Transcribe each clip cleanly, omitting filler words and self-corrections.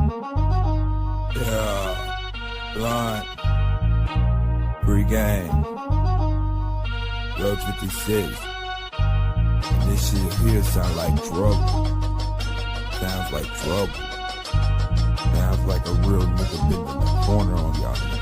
Yeah, line, pre-game, Road 56. This shit here sound like trouble. Sounds like trouble. Sounds like a real nigga been in the corner on y'all niggas.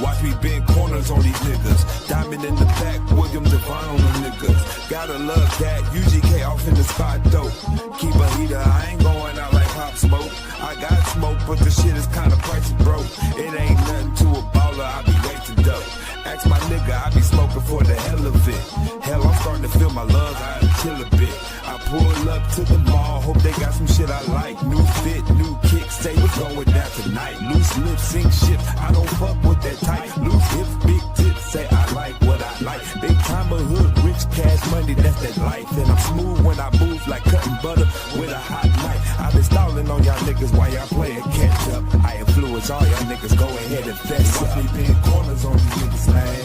Watch me bend corners on these niggas. Diamond in the back, William Devon on them niggas. Gotta love that, UGK off in the spot dope. Keep a heater, I ain't going out like Pop Smoke. I got smoke, but the shit is kinda pricey, bro. It ain't nothing to a baller, I be way too dope. Ask my nigga, I be smoking for the hell of it. Hell, I'm starting to feel my lungs, I chill a bit. I pull up to the mall, hope they got some shit I like. New fit, new kicks, say what's going down tonight. Loose lips, sink shit, I don't fuck with that tight. Loose hips, big tits, say I like what I like. Big time of hood, rich cash money, that's that life. And I'm smooth when I move like cutting butter with a hot knife. I've been stalling on y'all niggas while y'all playing catch up. I influence all y'all niggas, go ahead and fess up. Watch me pin corners on these niggas, man.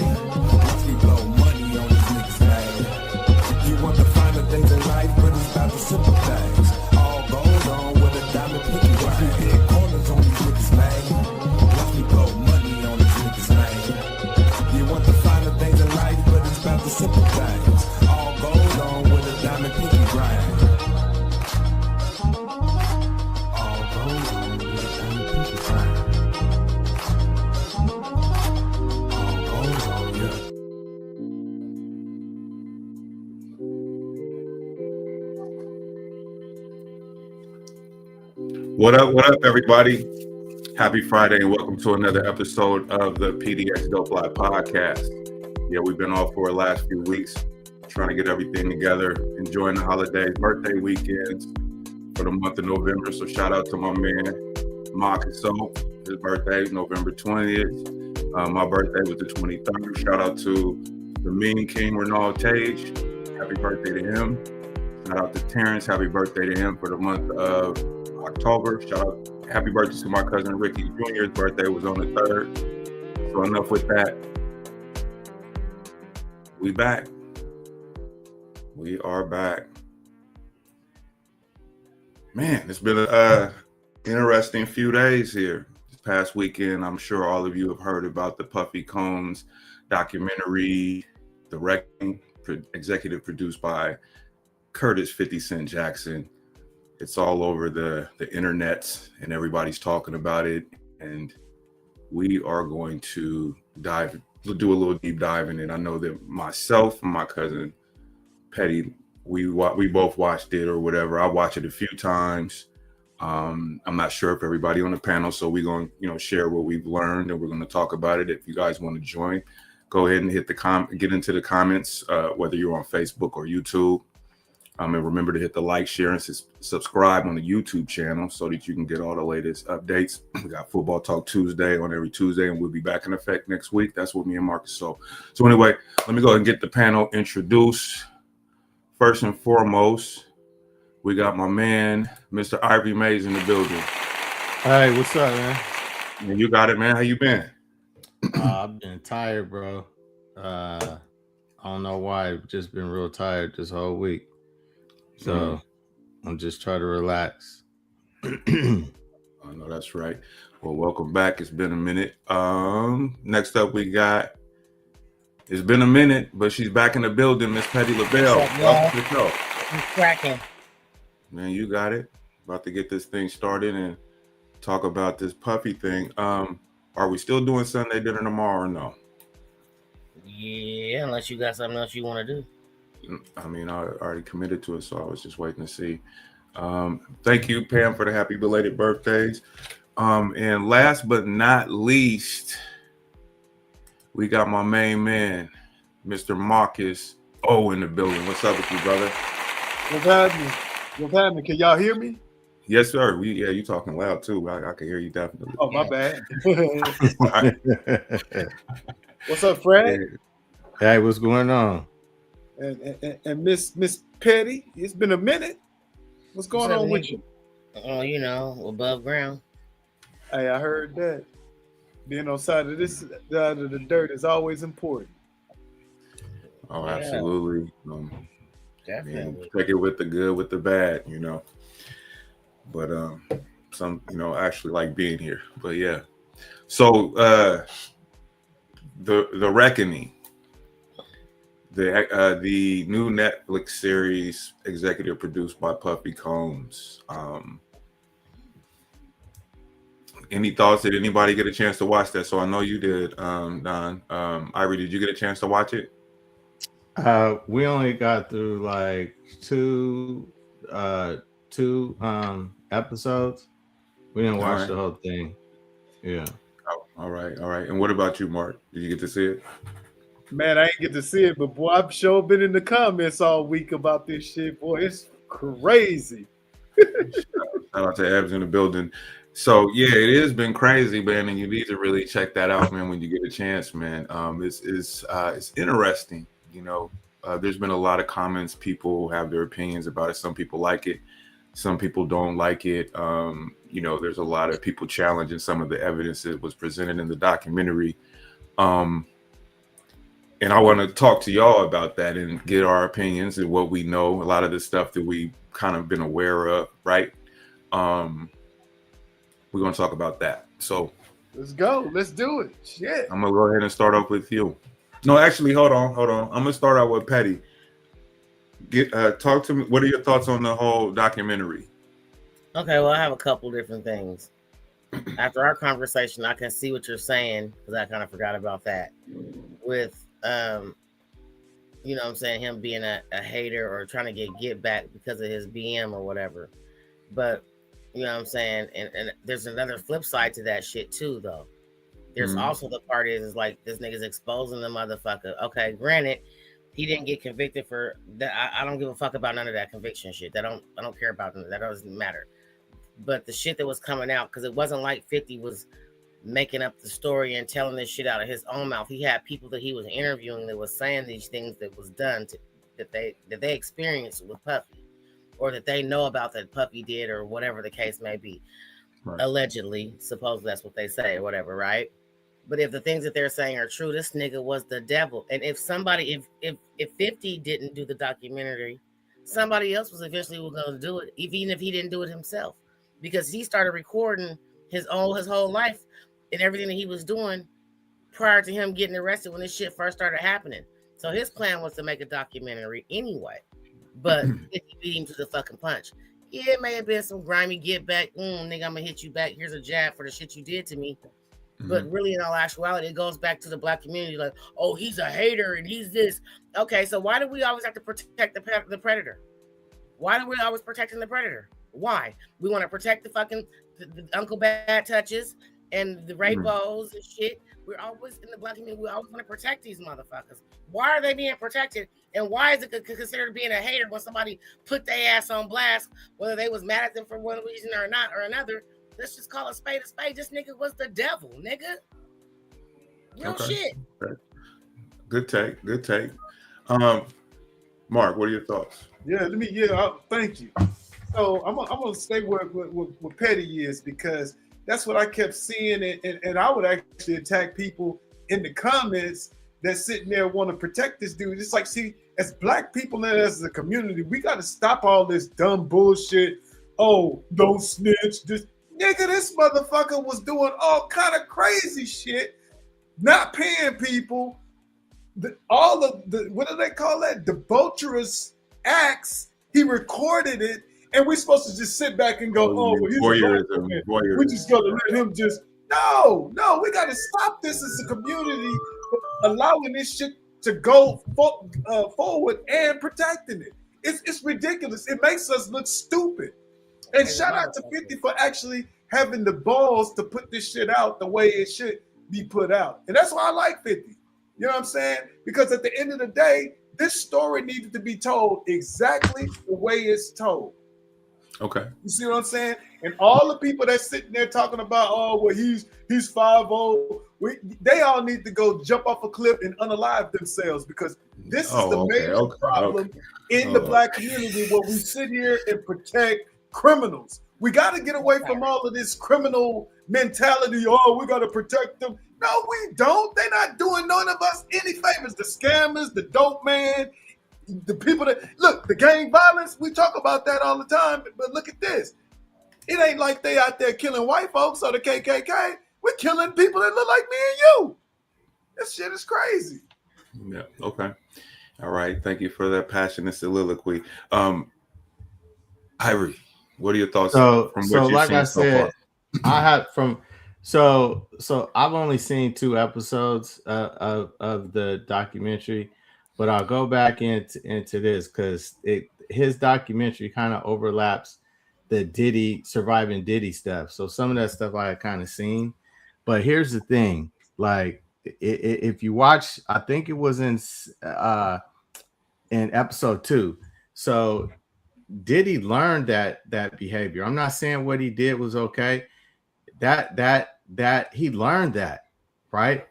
Watch me blow money on these niggas, man. You want the finer things in life, but it's about the simple things. All gold on with a diamond pinky. Watch me pin corners on these niggas, man. Watch me blow money on these niggas, man. You want the finer things in life, but it's about the simple things. All gold on with a diamond pinky grind. All gold on with a diamond pinky grind. All gold on, yeah. What up, everybody? Happy Friday, and welcome to another episode of the PDXDOPE Live Podcast. Yeah, we've been off for the last few weeks, trying to get everything together, enjoying the holidays, birthday weekends for the month of November. So shout out to my man, Marcus. His birthday, November 20th. My birthday was the 23rd. Shout out to the Mean King, Renald Tage. Happy birthday to him. Shout out to Terrence. Happy birthday to him for the month of October. Shout out, happy birthday to my cousin Ricky Jr. His birthday was on the 3rd. So enough with that. We back. We are back. Man, it's been an interesting few days here. This past weekend, I'm sure all of you have heard about the Puffy Combs documentary, The Reckoning, executive produced by Curtis 50 Cent Jackson. It's all over the internet and everybody's talking about it. And we are going to do a little deep dive in it. I know that myself and my cousin Petty, we both watched it or whatever. I watched it a few times. I'm not sure if everybody on the panel, so we're going to share what we've learned and we're going to talk about it. If you guys want to join, go ahead and get into the comments, whether you're on Facebook or YouTube. And remember to hit the like, share, and subscribe on the YouTube channel so that you can get all the latest updates. We got Football Talk Tuesday on every Tuesday, and we'll be back in effect next week. That's what me and Marcus saw. So anyway, let me go ahead and get the panel introduced. First and foremost, we got my man, Mr. Ivory Mays in the building. Hey, what's up, man? And you got it, man. How you been? I've been tired, bro. I don't know why. I've just been real tired this whole week. So I'm just trying to relax. I know that's right. Well, welcome back. It's been a minute. Next up, we got. It's been a minute, but she's back in the building, Miss Petty LaBelle. Welcome to the show. I'm cracking. Man, you got it. About to get this thing started and talk about this Puffy thing. Are we still doing Sunday dinner tomorrow or no? Yeah, unless you got something else you want to do. I mean, I already committed to it, so I was just waiting to see. Thank you, Pam, for the happy belated birthdays. And last but not least, we got my main man, Mr. Marcus O in the building. What's up with you, brother? What's happening? What's happening? Can y'all hear me? Yes, sir. You talking loud too. I can hear you definitely. Oh, my bad. What's up, Fred? Hey, what's going on? And Miss Petty, it's been a minute. What's going on with you? Oh, above ground. Hey, I heard that. Being on side of the dirt is always important. Oh, absolutely. Definitely. Take it with the good, with the bad, But some actually like being here. But yeah, so the Reckoning, the new Netflix series, executive produced by Puffy Combs. Any thoughts? Did anybody get a chance to watch that? So I know you did, Don. Irie, did you get a chance to watch it? We only got through like two episodes. We didn't watch the whole thing. Yeah. Oh, all right. And what about you, Mark? Did you get to see it? Man, I ain't get to see it, but boy, I've sure been in the comments all week about this shit. Boy, it's crazy. Shout out to Ebbs in the building. So yeah, it has been crazy, man, and you need to really check that out, man, when you get a chance, man. It's interesting, there's been a lot of comments. People have their opinions about it. Some people like it, some people don't like it. There's a lot of people challenging some of the evidence that was presented in the documentary. And I want to talk to y'all about that and get our opinions and what we know, a lot of the stuff that we kind of been aware of, right? We're going to talk about that. So let's go. Let's do it. Shit. I'm going to go ahead and start off with you. No, actually, hold on. I'm going to start out with Petty. Talk to me. What are your thoughts on the whole documentary? Okay, well, I have a couple different things. After our conversation, I can see what you're saying, because I kind of forgot about that. With, him being a hater or trying to get back because of his BM or whatever. But, you know what I'm saying? And there's another flip side to that shit too, though. There's also the part is like this nigga's exposing the motherfucker. Okay, granted, he didn't get convicted for that. I don't give a fuck about none of that conviction shit. I don't care about that. That doesn't matter. But the shit that was coming out, because it wasn't like 50 was making up the story and telling this shit out of his own mouth. He had people that he was interviewing that was saying these things that was done that they experienced with Puffy, or that they know about that Puffy did, or whatever the case may be. Right. Allegedly, suppose that's what they say, or whatever, right? But if the things that they're saying are true, this nigga was the devil. And if 50 didn't do the documentary, somebody else was eventually going to do it, even if he didn't do it himself, because he started recording his whole life and everything that he was doing prior to him getting arrested when this shit first started happening. So his plan was to make a documentary anyway, but it beat him to the fucking punch. Yeah, it may have been some grimy get back. Nigga, I'm gonna hit you back. Here's a jab for the shit you did to me. But really, in all actuality, it goes back to the black community. Like, oh, he's a hater and he's this. Okay, so why do we always have to protect the predator? Why do we always protecting the predator? Why? We want to protect the Uncle Bad Touches and the Rainbows and shit. We're always in the black community. We always want to protect these motherfuckers. Why are they being protected? And why is it considered being a hater when somebody put their ass on blast, whether they was mad at them for one reason or not or another? Let's just call a spade a spade. This nigga was the devil, nigga. Real shit. Okay. Good take. Mark, what are your thoughts? Thank you. So I'm gonna stay where Petty is, because that's what I kept seeing, and I would actually attack people in the comments that sitting there want to protect this dude. It's like, see, as black people and as a community, we got to stop all this dumb bullshit. Oh, don't snitch. This motherfucker was doing all kind of crazy shit, not paying people. What do they call that? Debaucherous acts. He recorded it. And we're supposed to just sit back and go, well, he's voyeurism. We're just going to let him just, no, we got to stop this as a community, allowing this shit to go forward and protecting it. It's ridiculous. It makes us look stupid. And shout out to 50 for actually having the balls to put this shit out the way it should be put out. And that's why I like 50. You know what I'm saying? Because at the end of the day, this story needed to be told exactly the way it's told. Okay. You see what I'm saying? And all the people that's sitting there talking about, oh, well, he's 5-0, they all need to go jump off a cliff and unalive themselves, because this is the major problem in the black community, where we sit here and protect criminals. We got to get away from all of this criminal mentality. Oh, we got to protect them. No, we don't. They're not doing none of us any favors. The scammers, the dope man, the people that look, the gang violence, we talk about that all the time, but look at this. It ain't like they out there killing white folks or the KKK. We're killing people that look like me and you. This shit is crazy. Yeah. Okay. All right. Thank you for that passionate soliloquy. Ivory, what are your thoughts from what you've like seen I so said, far? I have so I've only seen 2 episodes of the documentary, but I'll go back into this because his documentary kind of overlaps the Diddy surviving Diddy stuff. So some of that stuff I had kind of seen, but here's the thing: like if you watch, I think it was in episode 2. So Diddy learned that behavior. I'm not saying what he did was okay. That he learned that, right?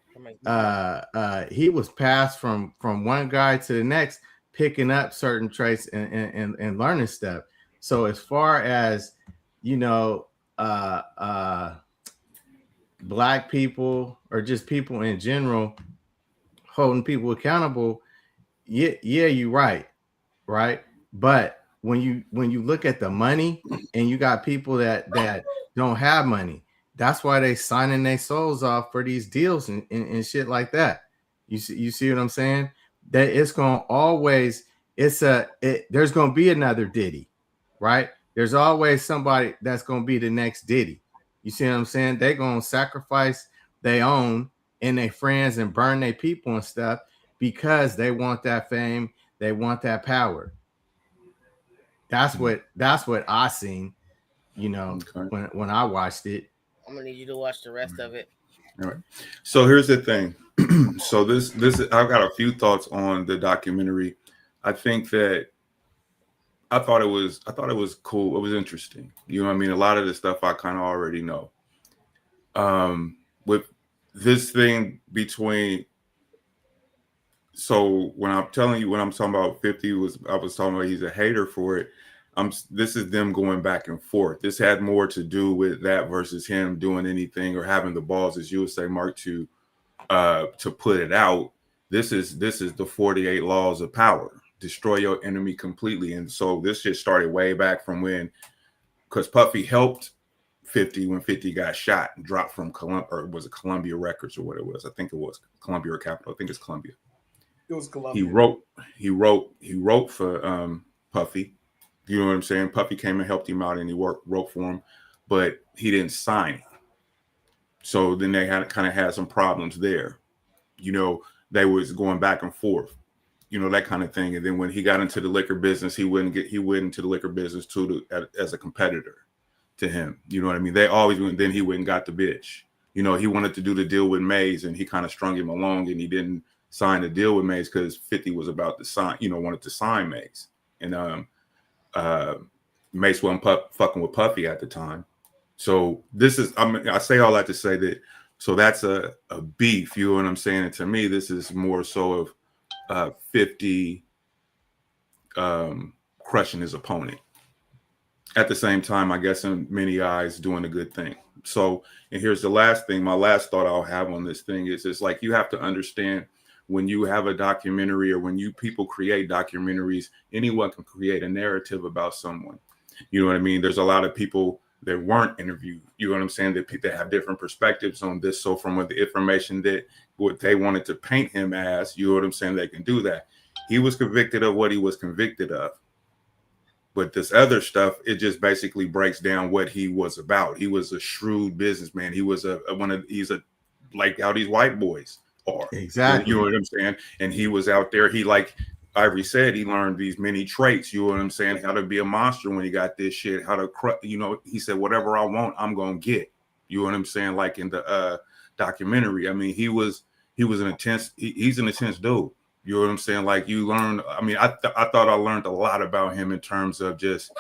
He was passed from one guy to the next, picking up certain traits and learning stuff. So as far as black people or just people in general holding people accountable, yeah, you're right. But when you look at the money and you got people that don't have money, that's why they signing their souls off for these deals and shit like that. You see what I'm saying? That it's going to always, there's going to be another Diddy, right? There's always somebody that's going to be the next Diddy. You see what I'm saying? They're going to sacrifice their own and their friends and burn their people and stuff because they want that fame. They want that power. That's what I seen, when I watched it. I'm gonna need you to watch the rest of it. All right. So here's the thing. So this I've got a few thoughts on the documentary. I think that I thought it was cool. It was interesting. You know what I mean? A lot of the stuff I kind of already know. With this thing between, so when I'm talking about 50 I was talking about he's a hater for it. This is them going back and forth. This had more to do with that versus him doing anything or having the balls, as you would say, Mark, to put it out. This is the 48 laws of power. Destroy your enemy completely. And so this shit started way back from because Puffy helped 50 when 50 got shot and dropped from Columbia Records or what it was. I think it was Columbia or Capitol. I think it's Columbia. It was Columbia. He wrote for Puffy. You know what I'm saying? Puffy came and helped him out and he wrote for him, but he didn't sign it. So then they had some problems there. They was going back and forth, that kind of thing. And then when he got into the liquor business, he went into the liquor business too as a competitor to him. You know what I mean? They always went. Then he went and got the bitch. He wanted to do the deal with Maze and he kind of strung him along and he didn't sign the deal with Maze because 50 was about to sign, wanted to sign Maze. And Mace wasn't fucking with Puffy at the time. So this is, I say all that to say that, so that's a beef, you know what I'm saying? And to me, this is more so of 50 crushing his opponent. At the same time, I guess in many eyes, doing a good thing. So, and here's the last thing, my last thought I'll have on this thing is it's like you have to understand when you have a documentary or when people create documentaries, anyone can create a narrative about someone. You know what I mean? There's a lot of people that weren't interviewed. You know what I'm saying? That have different perspectives on this. So from the information that what they wanted to paint him as, you know what I'm saying? They can do that. He was convicted of what he was convicted of. But this other stuff, it just basically breaks down what he was about. He was a shrewd businessman. He was he's like how these white boys are. Exactly. You know what I'm saying? And he was out there. He, like Ivory said, he learned these many traits. You know what I'm saying? How to be a monster when he got this shit. How to, he said, whatever I want, I'm going to get. You know what I'm saying? Like in the documentary. I mean, he's an intense dude. You know what I'm saying? Like you learn. I mean, I thought I learned a lot about him in terms of just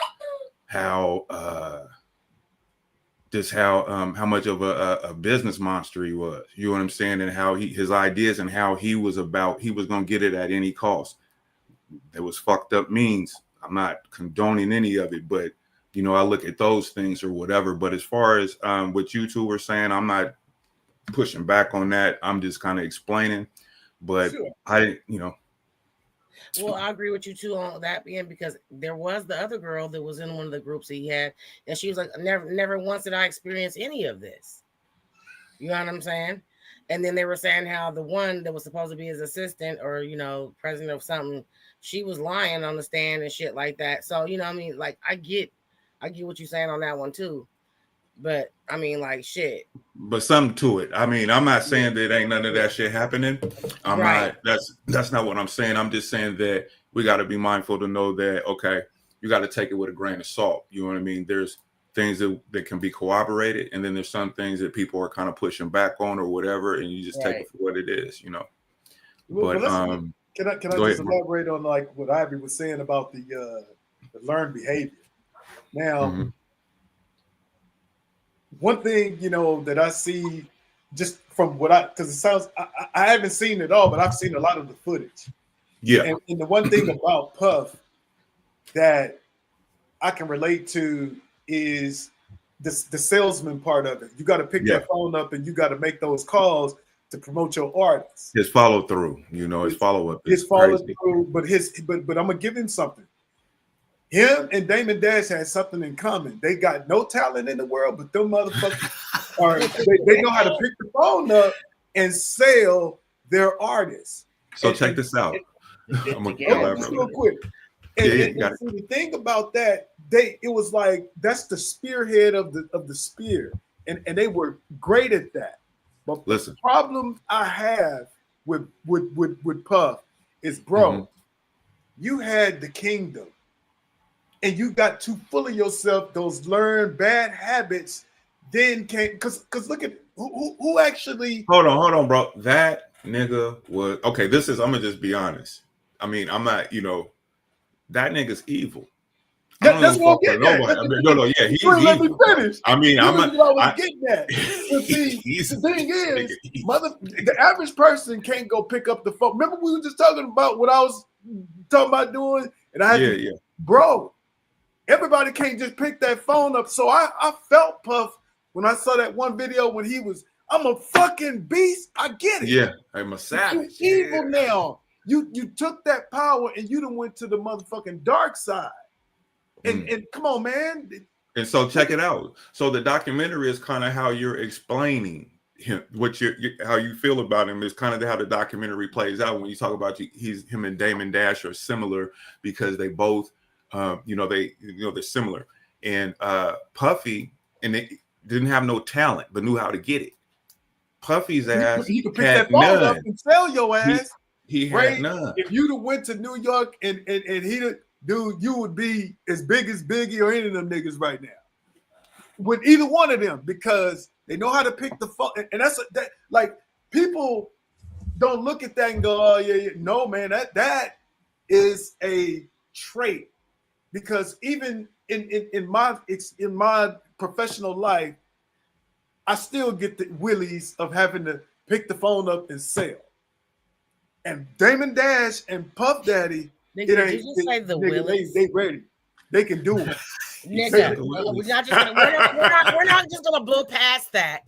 how much of a business monster he was. You know what I'm saying? And how his ideas and how he was going to get it at any cost. There was fucked up means. I'm not condoning any of it, but I look at those things or whatever. But as far as what you two were saying, I'm not pushing back on that. I'm just kind of explaining. But sure. Well, I agree with you too on that being because there was the other girl that was in one of the groups he had, and she was like, never once did I experience any of this. You know what I'm saying? And then they were saying how the one that was supposed to be his assistant or, you know, president of something, she was lying on the stand and shit like that. So, you know what I mean? Like, I get what you're saying on that one too. But, I mean, like, shit. But something to it. I mean, I'm not saying that ain't none of that shit happening. I'm not, that's not what I'm saying. I'm just saying that we got to be mindful to know that, okay, you got to take it with a grain of salt. You know what I mean? There's things that can be corroborated, and then there's some things that people are kind of pushing back on or whatever, and you just take it for what it is, you know. Well, but can I just elaborate on like what Ivy was saying about the learned behavior? Now, one thing, you know, that I see just from what because it sounds, I haven't seen it all, but I've seen a lot of the footage. Yeah. And the one thing about Puff that I can relate to is the salesman part of it. You got to pick that phone up and you got to make those calls to promote your artists. His follow through, you know, his follow up. His follow through, but I'm gonna give him something. Him and Damon Dash had something in common. They got no talent in the world, but them motherfuckers are they know how to pick the phone up and sell their artists. So check this out. I'm gonna just real quick. And the thing about that, it was like that's the spearhead of the spear, and they were great at that. But listen, the problem I have with Puff is, bro, you had the kingdom, and you got too full of yourself. Those learned bad habits then came because look at who actually. Hold on, bro. That nigga was okay. I'm gonna just be honest. I mean, I'm not, you know. That nigga's evil. That's what I'm getting at. I mean, no, yeah, he's evil. Let me finish. I mean, I'm getting at. See, the thing is, the average person can't go pick up the phone. Remember, we were just talking about what I was talking about doing, and I had bro. Everybody can't just pick that phone up. So I felt Puff when I saw that one video when he was, I'm a fucking beast. I get it. Yeah, I'm a savage. You're evil now. You took that power and you done went to the motherfucking dark side. And come on, man. And so check it out. So the documentary is kind of how you're explaining him, how you feel about him is kind of how the documentary plays out. When you talk about him and Damon Dash are similar because they both, they're similar. And Puffy, and they didn't have no talent, but knew how to get it. Puffy's ass he could pick that phone up and sell your ass. He had none. If you'd have went to New York and you would be as big as Biggie or any of them niggas right now. With either one of them, because they know how to pick the phone. And that's like people don't look at that and go, oh yeah. No, man, that is a trait. Because even in my professional life, I still get the willies of having to pick the phone up and sell. And Damon Dash and Puff Daddy, did you just say the willies? They ready. They can do it. Nigga, we're not just gonna blow past that.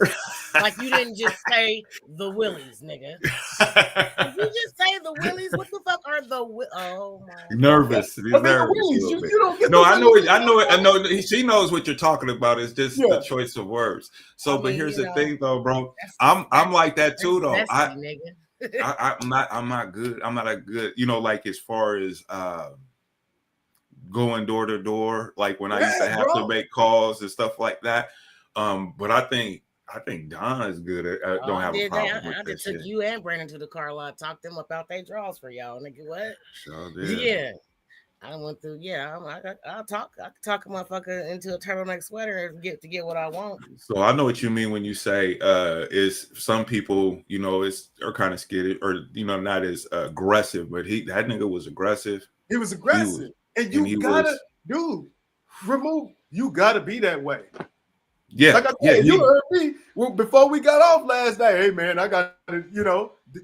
Like you didn't just say the willies, nigga. Did you just say the willies? What the fuck are the oh my nervous? He's nervous. You don't get I know it. She knows what you're talking about. It's just the choice of words. So, but here's the thing, though, bro. I'm like that too, though. I'm not good. I'm not a good, like as far as going door to door, like when I used to have to make calls and stuff like that. But I think Don is good at don't have a problem with I just took you and Brandon to the car lot, talked them about their draws for y'all. Nigga, what? Sure did. Yeah. I went through, I'll talk a motherfucker into a turtleneck sweater and get what I want. So I know what you mean when you say is some people, are kind of skittish or not as aggressive, but that nigga was aggressive. He was aggressive. You gotta be that way. Yeah. Like I said, you heard me before we got off last night. Hey man, I gotta,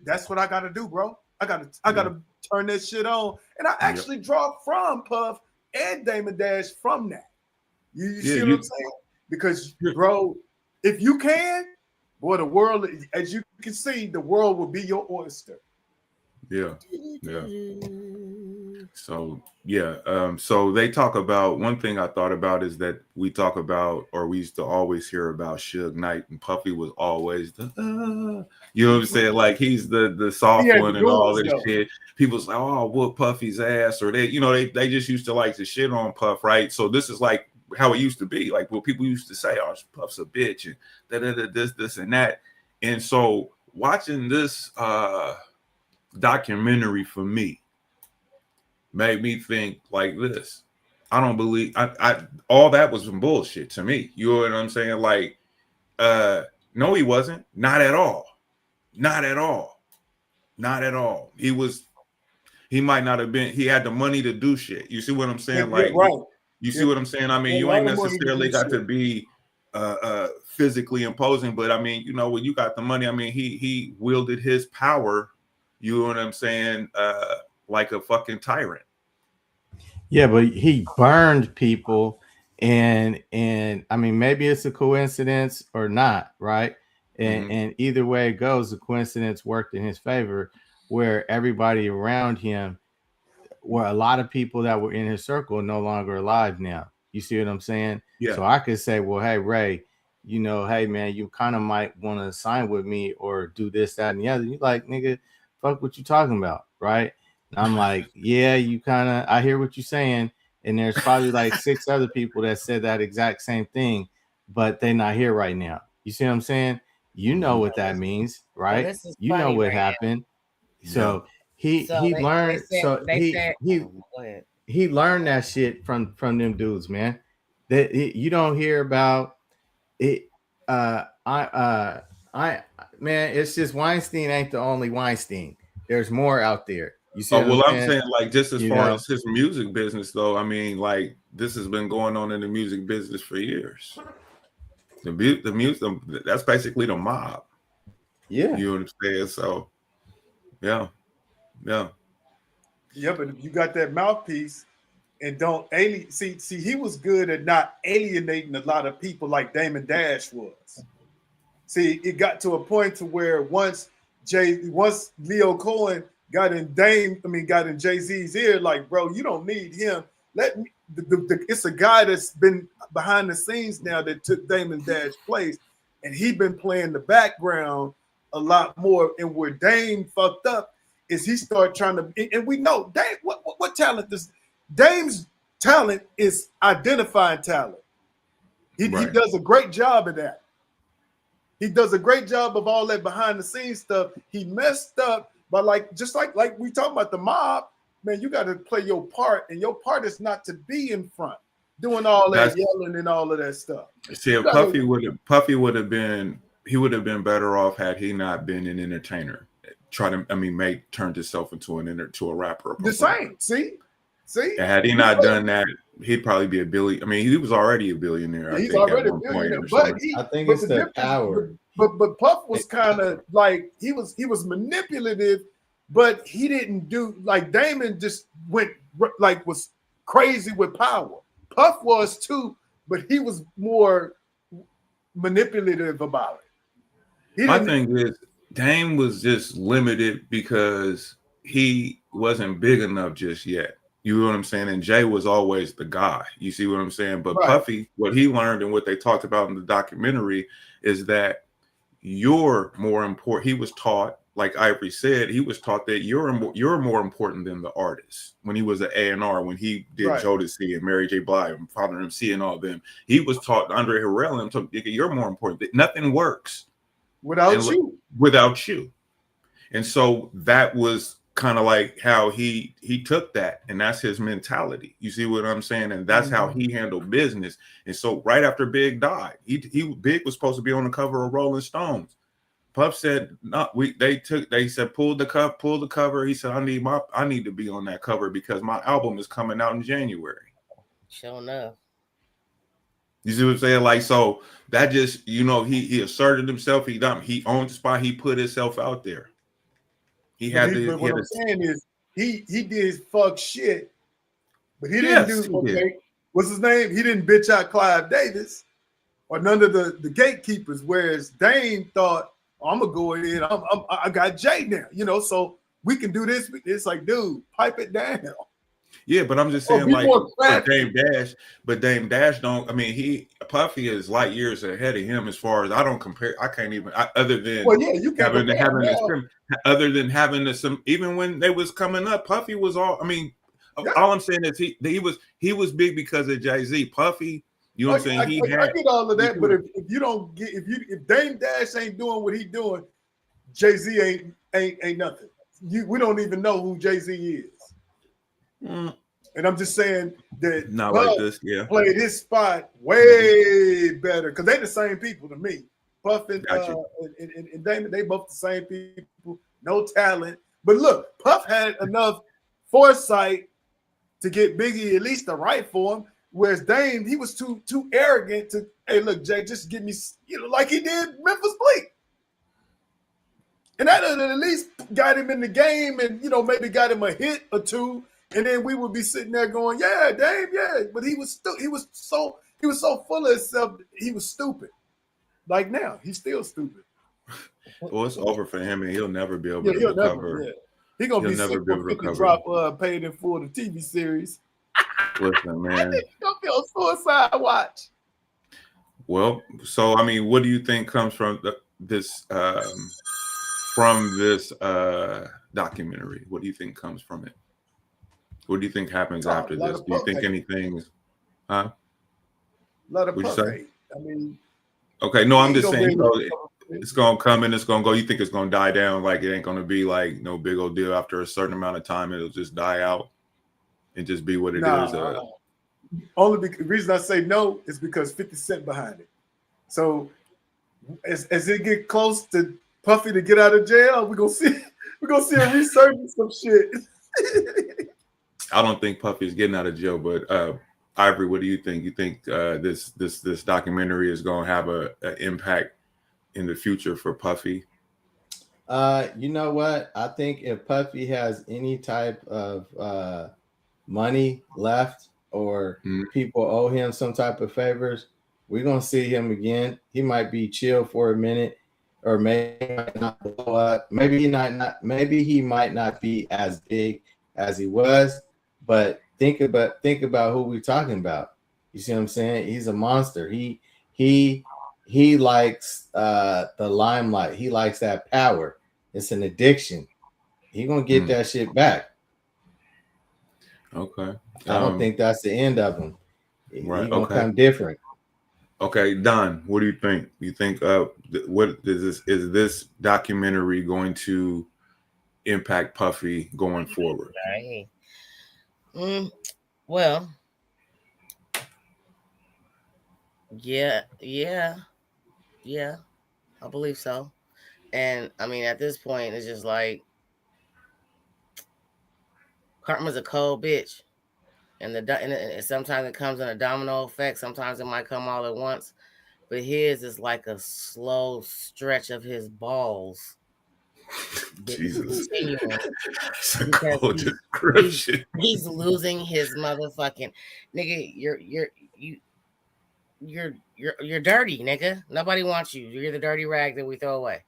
that's what I gotta do, bro. I gotta turn that shit on. And I actually draw from Puff and Damon Dash from that. You see what I'm saying? Because, bro, if you can, boy, the world, as you can see, the world will be your oyster. Yeah. So yeah, so they talk about, one thing I thought about is that we talk about, or we used to always hear about Suge Knight, and Puffy was always the you know what I'm saying, like he's the soft one and all this shit. People's like, oh, whoop Puffy's ass, or they, you know, they just used to like to shit on Puff, right? So this is like how it used to be, like what people used to say, oh, Puff's a bitch and this and that. And so watching this documentary for me made me think like this. I don't believe I all that was some bullshit to me. You know what I'm saying? Like, no, he wasn't. Not at all. Not at all. Not at all. He might not have been, he had the money to do shit. You see what I'm saying? Like, right. You see what I'm saying? I mean, you ain't necessarily got to be physically imposing, but I mean, you know, when you got the money, I mean, he wielded his power, you know what I'm saying, like a fucking tyrant. Yeah, but he burned people, and I mean, maybe it's a coincidence or not, right? And either way it goes, the coincidence worked in his favor, where everybody around him, where a lot of people that were in his circle are no longer alive now. You see what I'm saying? Yeah. So I could say, well, hey, Ray, you know, hey man, you kind of might want to sign with me or do this, that, and the other. You like, nigga, fuck what you talking about, right? And I'm like, yeah, you kind of, I hear what you're saying. And there's probably like 6 other people that said that exact same thing, but they're not here right now. You see what I'm saying? You know what that means, right? Well, you know what happened. Now. So he learned. He learned that shit from them dudes, man. That you don't hear about it. Man, it's just Weinstein ain't the only Weinstein. There's more out there. You see? Oh, well, I'm saying like just as far as his music business, though. I mean, like this has been going on in the music business for years. The music, that's basically the mob. Yeah, you know what I'm saying. So, yeah. But if you got that mouthpiece and don't alienate, see, he was good at not alienating a lot of people like Damon Dash was. See, it got to a point to where once Leo Cohen got in Jay-Z's ear, like, bro, you don't need him. It's a guy that's been behind the scenes now that took Damon Dash's place, and he been playing the background a lot more. And where Dame fucked up is he started trying to, and we know Dame, what talent does Dame's talent is identifying talent. He does a great job of that. He does a great job of all that behind the scenes stuff. He messed up by like we talking about the mob, man. You got to play your part, and your part is not to be in front doing all that yelling and all of that stuff. See, Puffy would have been better off had he not been an entertainer. Turned himself into a rapper. The same. See. And had he not done that, he'd probably be a billion. I mean, he was already a billionaire. Yeah, he's already a billionaire, but I think it's the power. But Puff was kind of like he was manipulative, but he didn't do like Damon just was crazy with power. Puff was too, but he was more manipulative about it. My thing is, Dame was just limited because he wasn't big enough just yet. You know what I'm saying? And Jay was always the guy. You see what I'm saying? But Puffy, what he learned and what they talked about in the documentary is that you're more important. He was taught, like Ivory said, he was taught that you're more important than the artist. When he was an A&R, when he did Jodeci and Mary J. Blige and Father MC and all them, he was taught, Andre Harrell and told, you're more important. Nothing works without you. And so that was kind of like how he took that, and that's his mentality. You see what I'm saying? And that's how he handled business. And so right after Big died, Big was supposed to be on the cover of Rolling Stones. Puff said, "No, they said pull the cover." He said, "I need to be on that cover because my album is coming out in January." Sure enough. You see what I'm saying? Like, so that just, he asserted himself. He owned the spot. He put himself out there. What I'm saying is he did fuck shit, but he didn't what's his name? He didn't bitch out Clive Davis or none of the gatekeepers. Whereas Dame thought, I'm gonna go in. I got Jay now, so we can do this. It's like, dude, pipe it down. Yeah, but I'm just saying, like, Dame Dash don't. I mean, Puffy is light years ahead of him as far as I don't compare. I can't even. Other than you can't other than having this. Even when they was coming up, Puffy was all. I mean, all I'm saying is he was big because of Jay-Z. Puffy, you know what I'm saying? I get all of that, but if you don't get if Dame Dash ain't doing what he doing, Jay-Z ain't nothing. We don't even know who Jay-Z is. And I'm just saying that not like this, played his spot way better because they the same people to me. Puff and Damon, they both the same people, no talent. But look, Puff had enough foresight to get Biggie at least the right for him, whereas Dame, he was too arrogant to, hey, look, Jay, just give me, like he did Memphis Bleak. And that at least got him in the game and, maybe got him a hit or two. And then we would be sitting there going, yeah, Dame, yeah. But he was so full of himself, he was stupid. Like now, he's still stupid. Well, it's over for him, and he'll never be able to recover. He's going to be sick for 50 drop paid in full the TV series. Listen, man. He's going to be on suicide watch. Well, so, I mean, what do you think comes from this documentary? What do you think comes from it? What do you think happens after this? Do you think anything's, huh? Let it say? I mean, okay, no, I'm just saying, it's gonna come and it's gonna go. You think it's gonna die down? Like it ain't gonna be like no big old deal. After a certain amount of time, it'll just die out and just be what it is. Only the reason I say no is because 50 Cent behind it. So as it get close to Puffy to get out of jail, we're gonna see a resurgence of shit. I don't think Puffy's getting out of jail, but Ivory, what do you think? You think this documentary is going to have an impact in the future for Puffy? You know what? I think if Puffy has any type of money left or people owe him some type of favors, we're going to see him again. He might be chill for a minute, or maybe he might not blow up. Maybe he might not be as big as he was. But think about who we're talking about. You see what I'm saying? He's a monster. He likes the limelight. He likes that power. It's an addiction. He's gonna get that shit back. Okay. I don't think that's the end of him. Right. He's gonna come different. Okay, Don, what do you think? You think what is this documentary going to impact Puffy going forward? Well, yeah, I believe so. And I mean, at this point, it's just like karma's a cold bitch, and sometimes it comes in a domino effect. Sometimes it might come all at once, but his is like a slow stretch of his balls. Jesus. He's losing his motherfucking nigga. You're dirty, nigga. Nobody wants you. You're the dirty rag that we throw away.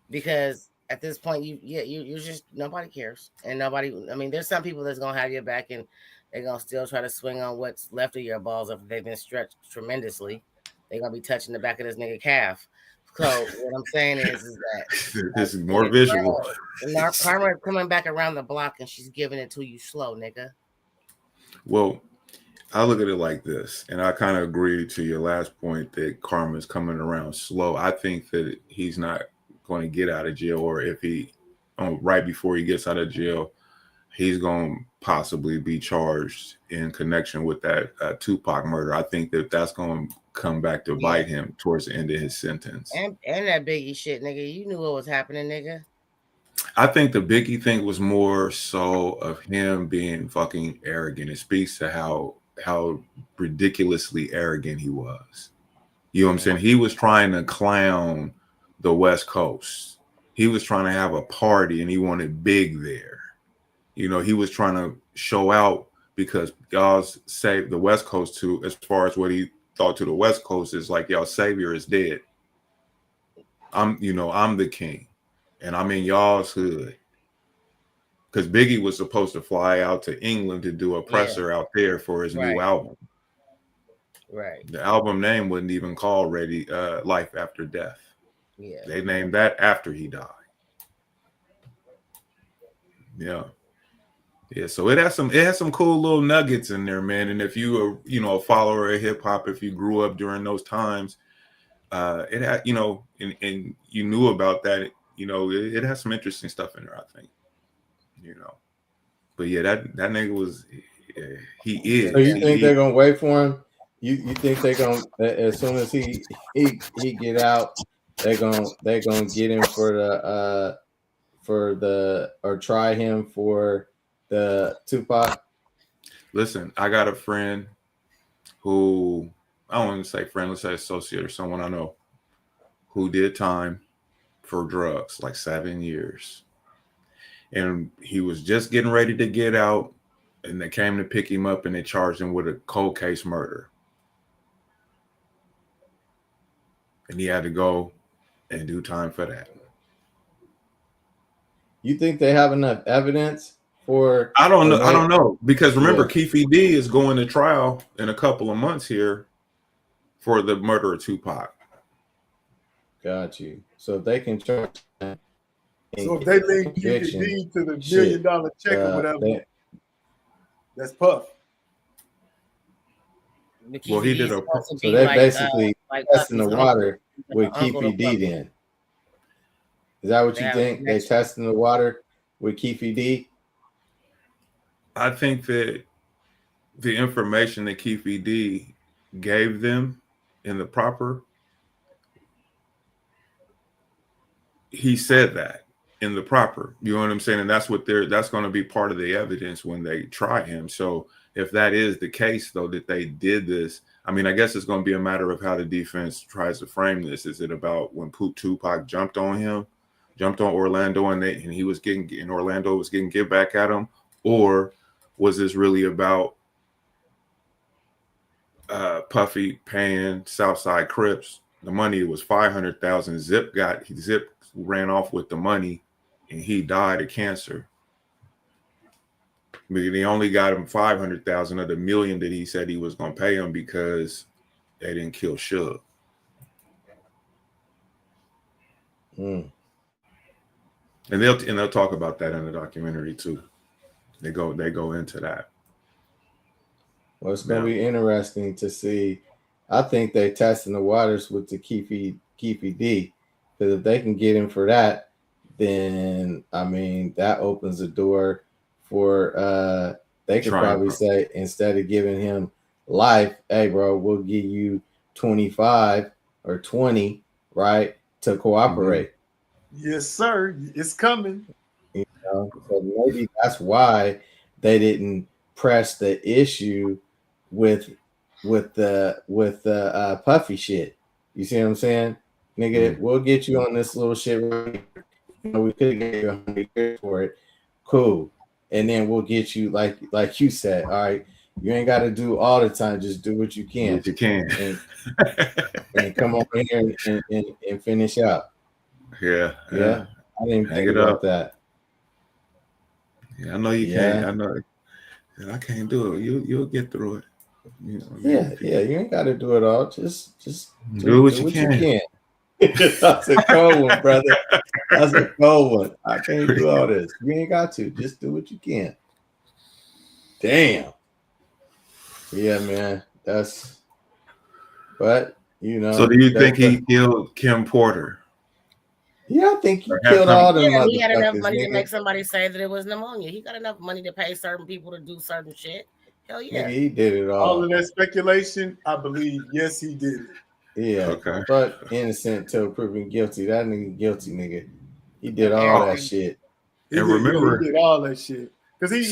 Because at this point, you're just nobody cares, and nobody. I mean, there's some people that's gonna have your back, and they're gonna still try to swing on what's left of your balls after they've been stretched tremendously. They're gonna be touching the back of this nigga calf. So what I'm saying is that this is more visual. Karma is coming back around the block, and she's giving it to you slow, nigga. Well, I look at it like this, and I kind of agree to your last point that karma is coming around slow. I think that he's not going to get out of jail, or if he, right before he gets out of jail, he's going to possibly be charged in connection with that Tupac murder. I think that's going to come back to bite him towards the end of his sentence. And that Biggie shit, nigga. You knew what was happening, nigga. I think the Biggie thing was more so of him being fucking arrogant. It speaks to how ridiculously arrogant he was. You know what I'm saying? He was trying to clown the West Coast. He was trying to have a party and he wanted Big there. You know, he was trying to show out because y'all's saved the West Coast to, as far as what he thought to the West Coast is like, y'all savior is dead. I'm the king and I'm in y'all's hood. because Biggie was supposed to fly out to England to do a presser out there for his new album. Right. The album name wasn't even called Life After Death. Yeah. They named that after he died. Yeah. Yeah, so it has some cool little nuggets in there, man. And if you are, a follower of hip hop, if you grew up during those times, it had, and you knew about that, it has some interesting stuff in there, I think. But yeah, that nigga was, he is. So you think they're gonna wait for him? You think they're gonna, as soon as he get out, they're gonna get him or try him for the Tupac? Listen, I got a friend who, I don't want to say friend, let's say associate or someone I know, who did time for drugs, like 7 years. And he was just getting ready to get out, and they came to pick him up and they charged him with a cold case murder. And he had to go and do time for that. You think they have enough evidence for? I don't know. Because remember, Keefe D is going to trial in a couple of months here for the murder of Tupac. Got you. So if they can charge. So if they link Keefe D to the $1 million check or whatever, that's Puff. Well, he did a. So they're basically testing the water with Keefe D. Then is that what you think? They testing the water with Keefe D. I think that the information that Keefe D gave them in the proper, he said that in the proper. You know what I'm saying? And that's going to be part of the evidence when they try him. So if that is the case, though, that they did this, I mean, I guess it's going to be a matter of how the defense tries to frame this. Is it about when Tupac jumped on Orlando, and Orlando was getting get back at him, or was this really about Puffy paying Southside Crips? The money was $500,000. Zip ran off with the money, and he died of cancer. But they only got him $500,000 of the $1 million that he said he was going to pay him because they didn't kill Suge. And they'll talk about that in the documentary too. They go into that. Well, it's going to be interesting to see. I think they're testing the waters with the Keefe D, because if they can get him for that, then I mean that opens the door for they could probably say, instead of giving him life, hey bro, we'll give you 25 or 20, right, to cooperate. Yes, sir. It's coming. So maybe that's why they didn't press the issue with the Puffy shit. You see what I'm saying? Nigga, we'll get you on this little shit right here. We could get you $100 for it. Cool. And then we'll get you, like you said, all right, you ain't got to do all the time. Just do what you can. What you can. And come over here and finish out. Yeah. I didn't think about that. Yeah, I know you can't. I know. I can't do it. You'll get through it. You ain't got to do it all. Just do what you can. That's a cold one, brother. That's a cold one. I can't do all this. You ain't got to. Just do what you can. Damn. Yeah, man. But So do you think he killed Kim Porter? Yeah, I think he killed all them. Yeah, he had enough money to make somebody say that it was pneumonia. He got enough money to pay certain people to do certain shit. Hell yeah. He did it all. All of that speculation, I believe, yes, he did it. Yeah, okay. But innocent till proven guilty. That nigga guilty, nigga. He did all that shit. He did all that shit. Because he's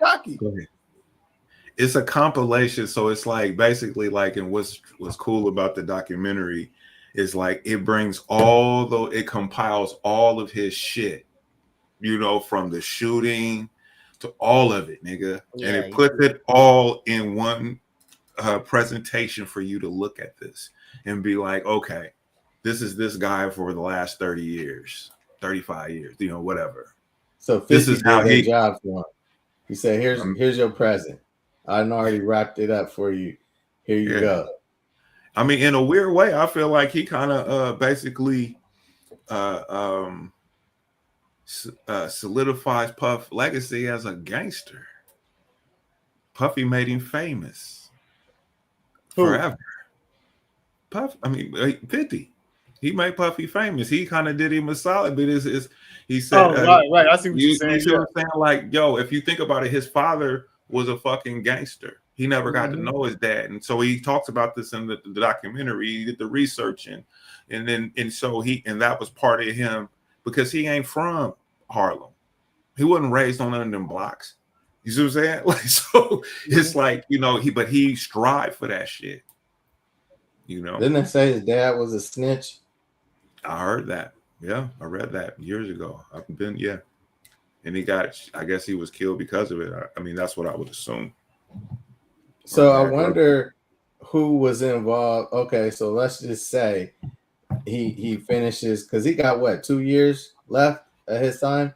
cocky. It's a compilation, so it's like basically like, and what's cool about the documentary is like it compiles all of his shit, from the shooting to all of it, nigga. Yeah, and it puts it all in one presentation for you to look at this and be like, okay, this is this guy for the last 30 years, 35 years, whatever. So 50 this is how he job for him. He said, "Here's your present. I already wrapped it up for you. Here you go." I mean, in a weird way, I feel like he kind of basically solidifies Puff legacy as a gangster. Puffy made him famous forever. Puff, I mean, 50. He made Puffy famous. He kind of did him a solid, but he said, right. I see what you're saying. You see what I'm saying? Like, yo, if you think about it, his father was a fucking gangster. He never got to know his dad, and so he talks about this in the documentary. He did the research, and so that was part of him because he ain't from Harlem. He wasn't raised on none of them blocks. You see what I'm saying? Like, so it's like, you know, he strived for that shit. You know, didn't they say his dad was a snitch? I heard that. Yeah, I read that years ago. And he I guess he was killed because of it. I mean, that's what I would assume. So I wonder who was involved. Okay, so let's just say he finishes because he got what, 2 years left at his time?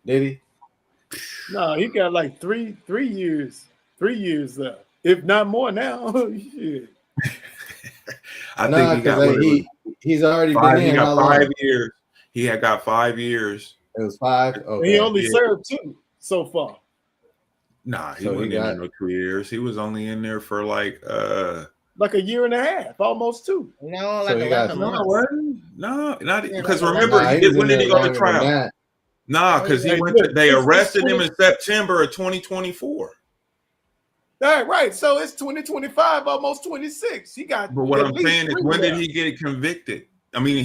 Did he? No, he got like three years. 3 years left, if not more now. Shit. I think he's already been in. He got 5 years. He had got 5 years. It was 5. Okay. He only served 2 so far. Nah, he wasn't in there no 2 years. He was only in there for like a year and a half, almost 2. No, like 11 months. No, not because remember, when did he go to trial? Nah, because they arrested him in September of 2024. Right. So it's 2025, almost 26. He got. But what I'm saying is, when did he get convicted? I mean,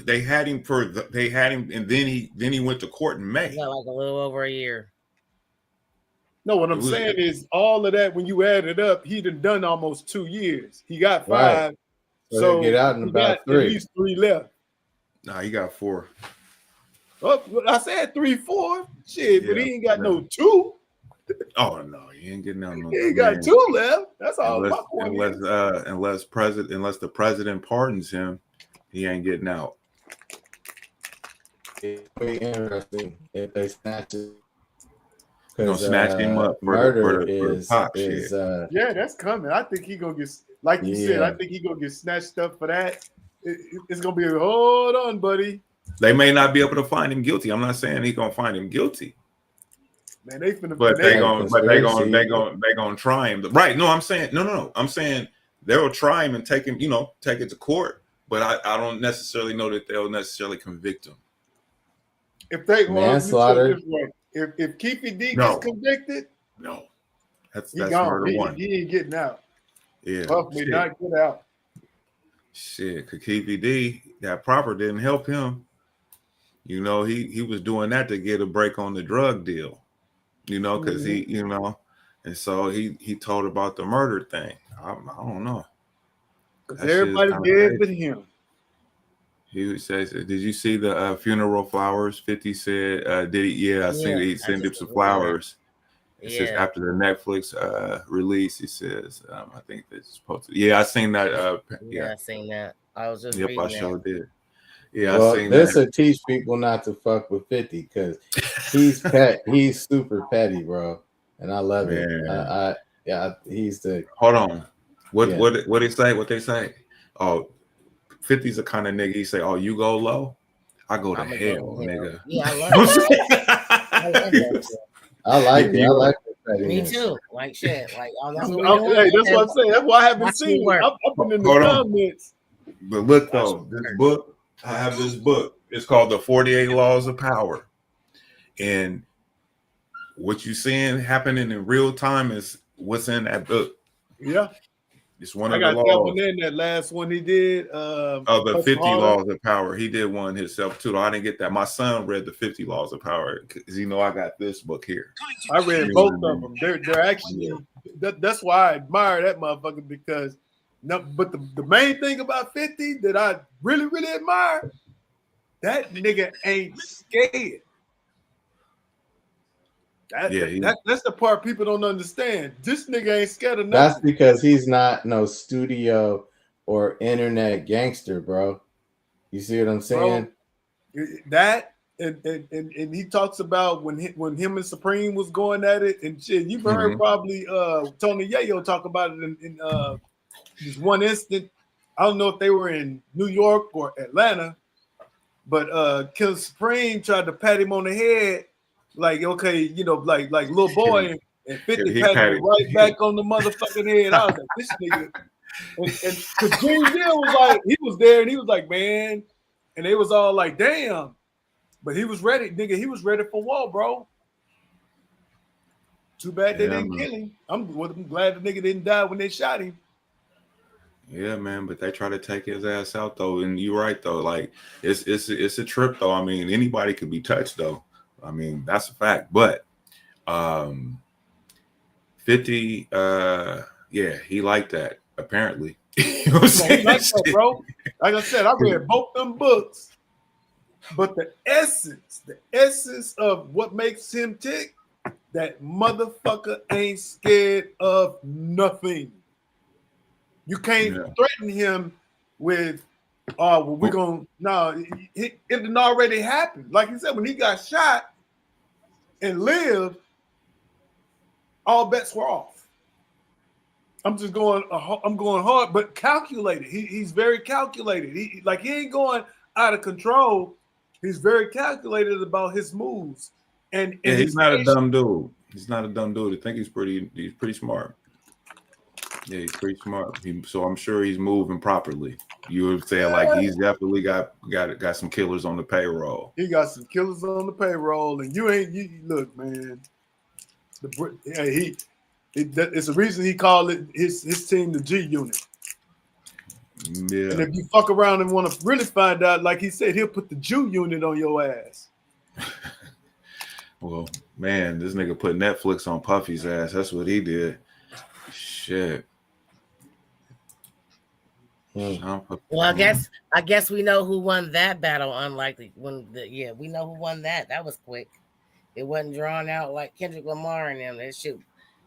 they had him, and then he went to court in May. Yeah, like a little over a year. No, what I'm saying is all of that, when you add it up, he done almost 2 years. He got 5. Right. So get out in about 3. At least 3 left. Nah, he got 4. Oh, I said 3, 4. Shit, but he ain't got no 2. Oh no, he ain't getting out no. He ain't got 2 left. That's all. Unless the president pardons him, he ain't getting out. It'd be interesting if they snatch it. Gonna snatch him up. Murder yeah, that's coming. I think he gonna get, like you said. I think he gonna get snatched up for that. It's gonna be hold on, buddy. They may not be able to find him guilty. I'm not saying he's gonna find him guilty. Man, they gonna try him. Right? No, I'm saying no. I'm saying they'll try him and take him. You know, take it to court. But I don't necessarily know that they'll necessarily convict him. If they manslaughter. If Keefy D gets convicted, no, that's gone. murder 1. He ain't getting out. Yeah, Puff may not get out. Shit, cause Keefy D, that proper didn't help him. You know, he was doing that to get a break on the drug deal. You know, because he, you know, and so he told about the murder thing. I don't know. Because everybody did but him. He says, "Did you see the funeral flowers?" 50 said, "Did he?" Yeah, I seen it. He sent him some flowers. It says after the Netflix release. He says, "I think it's supposed to." Yeah, I seen that. I seen that. I was just reading I sure did. Yeah, well, I seen this that. will teach people not to fuck with 50 because he's he's super petty, bro, and I love it. He's the. Hold on. What they say? What they say? Oh. 50's the kind of nigga he say, "Oh, you go low, I go to hell, nigga." Yeah, I love it. I like it. I like it. Me too. Like shit. Like that's what that's what I'm saying. That's why I haven't seen it. I've been in the comments. But look though, this book. I have this book. It's called The 48 Laws of Power, and what you seeing happening in real time is what's in that book. Yeah. It's one of the laws. I got that one in, that last one he did. The 50 Laws of Power. He did one himself too. I didn't get that. My son read the 50 Laws of Power because I got this book here. I read both of them. They're actually that's why I admire that motherfucker because but the main thing about 50 that I really, really admire, that nigga ain't scared. That's the part people don't understand. This nigga ain't scared of nothing. That's because he's not no studio or internet gangster, bro. You see what I'm saying? Bro, that and he talks about when him and Supreme was going at it and shit. You've heard probably Tony Yayo talk about it in this one instant. I don't know if they were in New York or Atlanta, but Killer Supreme tried to pat him on the head, like, okay, you know, like little boy, and 50 patted him right back on the motherfucking head. I was like, this nigga. And because Jay was like, he was there and he was like, man, and they was all like, damn. But he was ready, nigga. He was ready for war, bro. Too bad they didn't kill him. I'm glad the nigga didn't die when they shot him. Yeah, man, but they try to take his ass out though, and you're right though. Like it's a trip though. I mean, anybody could be touched though. I mean, that's a fact. But 50, yeah, he liked that apparently. You know what I'm saying? He liked that, bro. Like I said, I read both them books, but the essence of what makes him tick, that motherfucker ain't scared of nothing. You can't threaten him with, well, we're going to, no, it didn't already happen. Like you said, when he got shot and lived, all bets were off. I'm going hard, but calculated. He's very calculated. He ain't going out of control. He's very calculated about his moves. And he's not a dumb dude. He's not a dumb dude. I think he's pretty smart. Yeah, he's pretty smart. So I'm sure he's moving properly. You would say like he's definitely got some killers on the payroll. He got some killers on the payroll, and you look, man. It's the reason he called it his team the G Unit. Yeah. And if you fuck around and want to really find out, like he said, he'll put the Jew Unit on your ass. Well, man, this nigga put Netflix on Puffy's ass. That's what he did. Shit. Well, I guess we know who won that battle. Unlikely we know who won that. That was quick. It wasn't drawn out like Kendrick Lamar and them. That shit,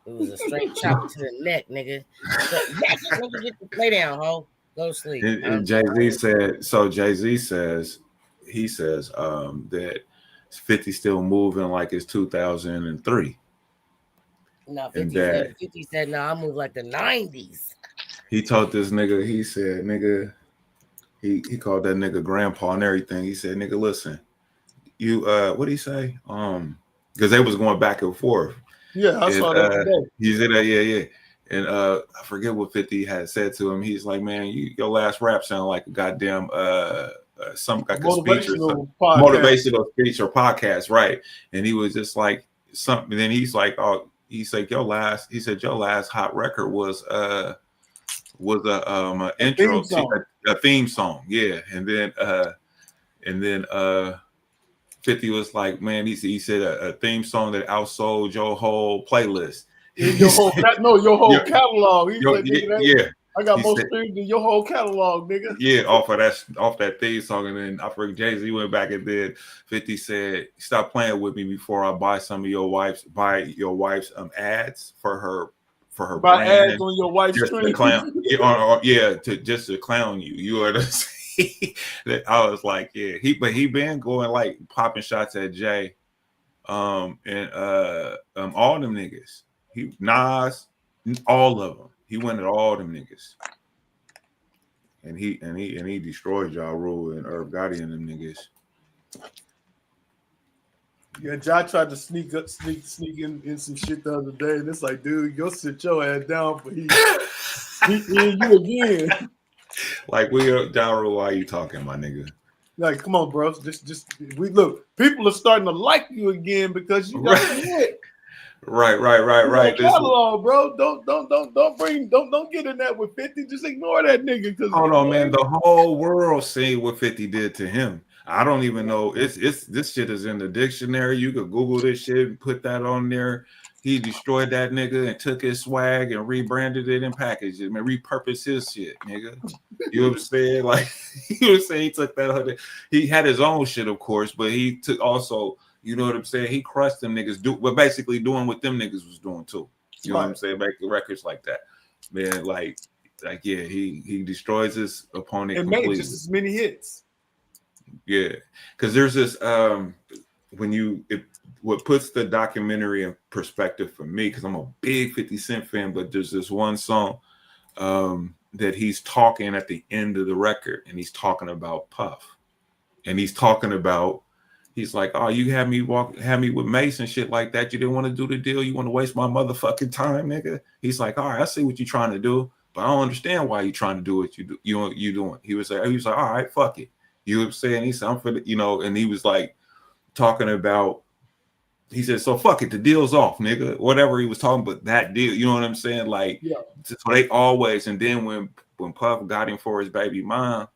it was a straight chop to the neck, nigga. Nigga, get the play down, ho. Go to sleep. And Jay-Z said. So Jay-Z says that 50 still moving like it's 2003. No, 50 said, no, I move like the 90s. He told this nigga, he said, nigga, he called that nigga grandpa and everything. He said, nigga, listen, you what'd he say? Because they was going back and forth. Yeah, I saw that today. He said that, yeah. And I forget what 50 had said to him. He's like, man, your last rap sounded like a goddamn some like a speech or something. Motivational speech or podcast, right? And he was just like something. Then he's like, oh, he's like, your last hot record was a intro to a theme song, yeah. And then 50 was like, man, he said a theme song that outsold your whole playlist. Your whole catalog. Yeah. I got more streams than your whole catalog, nigga. Yeah, off that theme song. And then I forget Jay-Z went back and did 50 said, stop playing with me before I buy your wife's ads for her buy brand. Ads on your wife's just stream. to clown, just to clown you. You are the I was like, yeah, he been going like popping shots at Jay, and all them niggas. Nas, all of them. He went at all them niggas, and he destroyed Ja Rule and Irv Gotti and them niggas. Yeah, Ja tried to sneak in some shit the other day, and it's like, dude, go sit your ass down for he in you again. Like, Ja Rule, why are you talking, my nigga? Like, come on, bro. Just we look. People are starting to like you again because you got the hit. Right. Catalog, bro. Don't get in that with 50. Just ignore that nigga. Hold on, man. The whole world seen what 50 did to him. I don't even know. It's this shit is in the dictionary. You could Google this shit and put that on there. He destroyed that nigga and took his swag and rebranded it and packaged it and repurposed his shit, nigga. You know what I'm saying? Like, he was saying he took that. He had his own shit, of course, but he took also. You know what I'm saying? He crushed them niggas. But basically doing what them niggas was doing too. You know what I'm saying? Making records like that, man. Like yeah, he destroys his opponent. And made just as many hits. Yeah, because there's this what puts the documentary in perspective for me, because I'm a big 50 Cent fan, but there's this one song that he's talking at the end of the record, and he's talking about Puff, and he's like, oh, you had me with Mace and shit like that. You didn't want to do the deal. You want to waste my motherfucking time, nigga. He's like, all right, I see what you're trying to do, but I don't understand why you're trying to do what you do. You doing? He was like, all right, fuck it. You know what I'm saying? He said, I'm for the, and he was like talking about. He said, so fuck it, the deal's off, nigga. Whatever he was talking about, that deal, you know what I'm saying? Like, yeah. So they always, and then when Puff got him for his baby mom,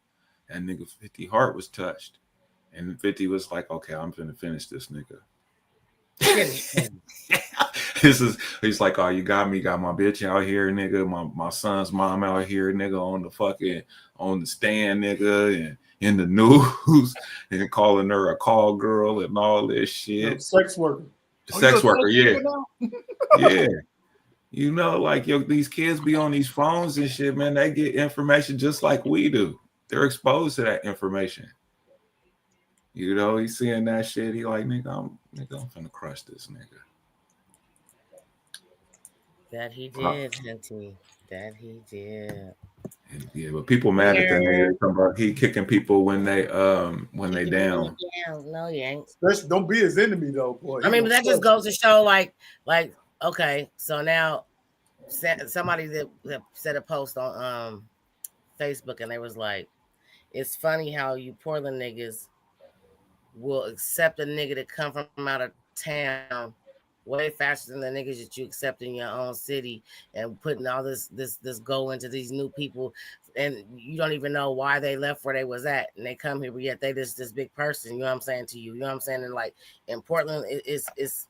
that nigga 50 heart was touched. And 50 was like, okay, I'm finna finish this nigga. He's like, oh, you got my bitch out here, nigga. My son's mom out here, nigga, on the stand, nigga, and in the news, and calling her a call girl and all this shit. Sex worker. Sex worker, yeah. Yeah. Like, these kids be on these phones and shit, man. They get information just like we do. They're exposed to that information. He's seeing that shit. He like, nigga, I'm finna crush this nigga. That he did, Henty. That he did. Yeah, but people mad at that nigga. Talking about he kicking people when they down. No, you ain't. Especially, don't be his enemy though, boy. I mean, but that just goes to show, like, okay, so now somebody that said a post on Facebook, and they was like, it's funny how you Portland niggas will accept a nigga that come from out of town way faster than the niggas that you accept in your own city, and putting all this go into these new people, and you don't even know why they left where they was at, and they come here, but yet they this big person. You know what I'm saying to you? You know what I'm saying? And like in Portland, it's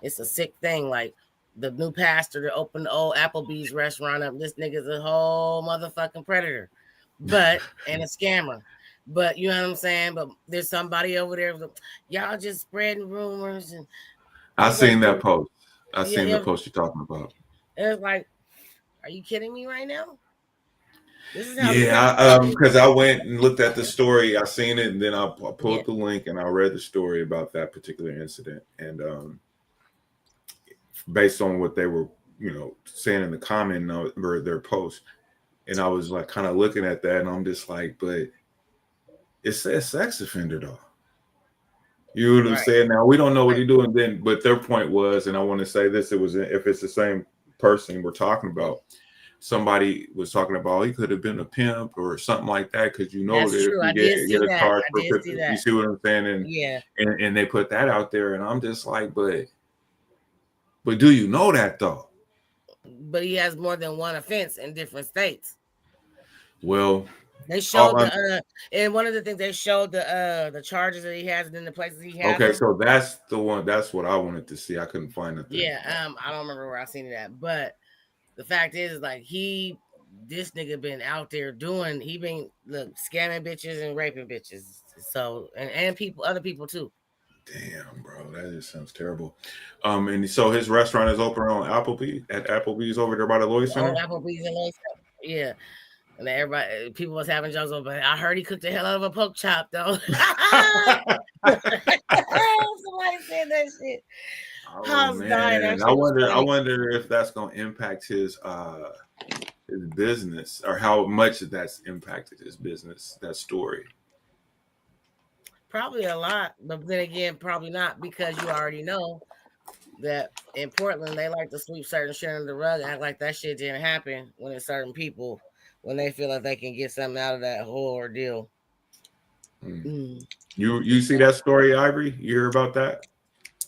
a sick thing. Like the new pastor that opened the old Applebee's restaurant up, this nigga's a whole motherfucking predator, and a scammer. But you know what I'm saying? But there's somebody over there, y'all just spreading rumors. And I seen that post. I seen the post you're talking about. It's like, are you kidding me right now? This is how because I went and looked at the story. I seen it, and then I pulled the link and I read the story about that particular incident. And based on what they were, saying in the comment or their post, and I was like kind of looking at that, and I'm just like, but it says sex offender though. You know what I'm saying? Now we don't know what he's doing then, but their point was, and I want to say this: if it's the same person we're talking about, somebody was talking about he could have been a pimp or something like that, because That's that true. if you get a charge for 50, you see what I'm saying? And they put that out there, and I'm just like, but do you know that though? But he has more than one offense in different states. Well. They showed and one of the things they showed the charges that he has and then the places he has. Okay, so that's the one. That's what I wanted to see. I couldn't find it. Yeah, I don't remember where I seen it at, but the fact is, like, this nigga been out there scamming bitches and raping bitches. So and people, other people too. Damn, bro, that just sounds terrible. And so his restaurant is open on Applebee's over there by the Lloyd Center. Applebee's and Lloyd Center. Yeah. And people was having jokes over, but I heard he cooked the hell out of a pork chop, though. Somebody said that shit. Oh, man. I wonder if that's gonna impact his business, or how much that's impacted his business, that story. Probably a lot, but then again, probably not, because you already know that in Portland they like to sweep certain shit under the rug and act like that shit didn't happen when it's certain people, when they feel like they can get something out of that whole ordeal. You see that story, Ivory? You hear about that?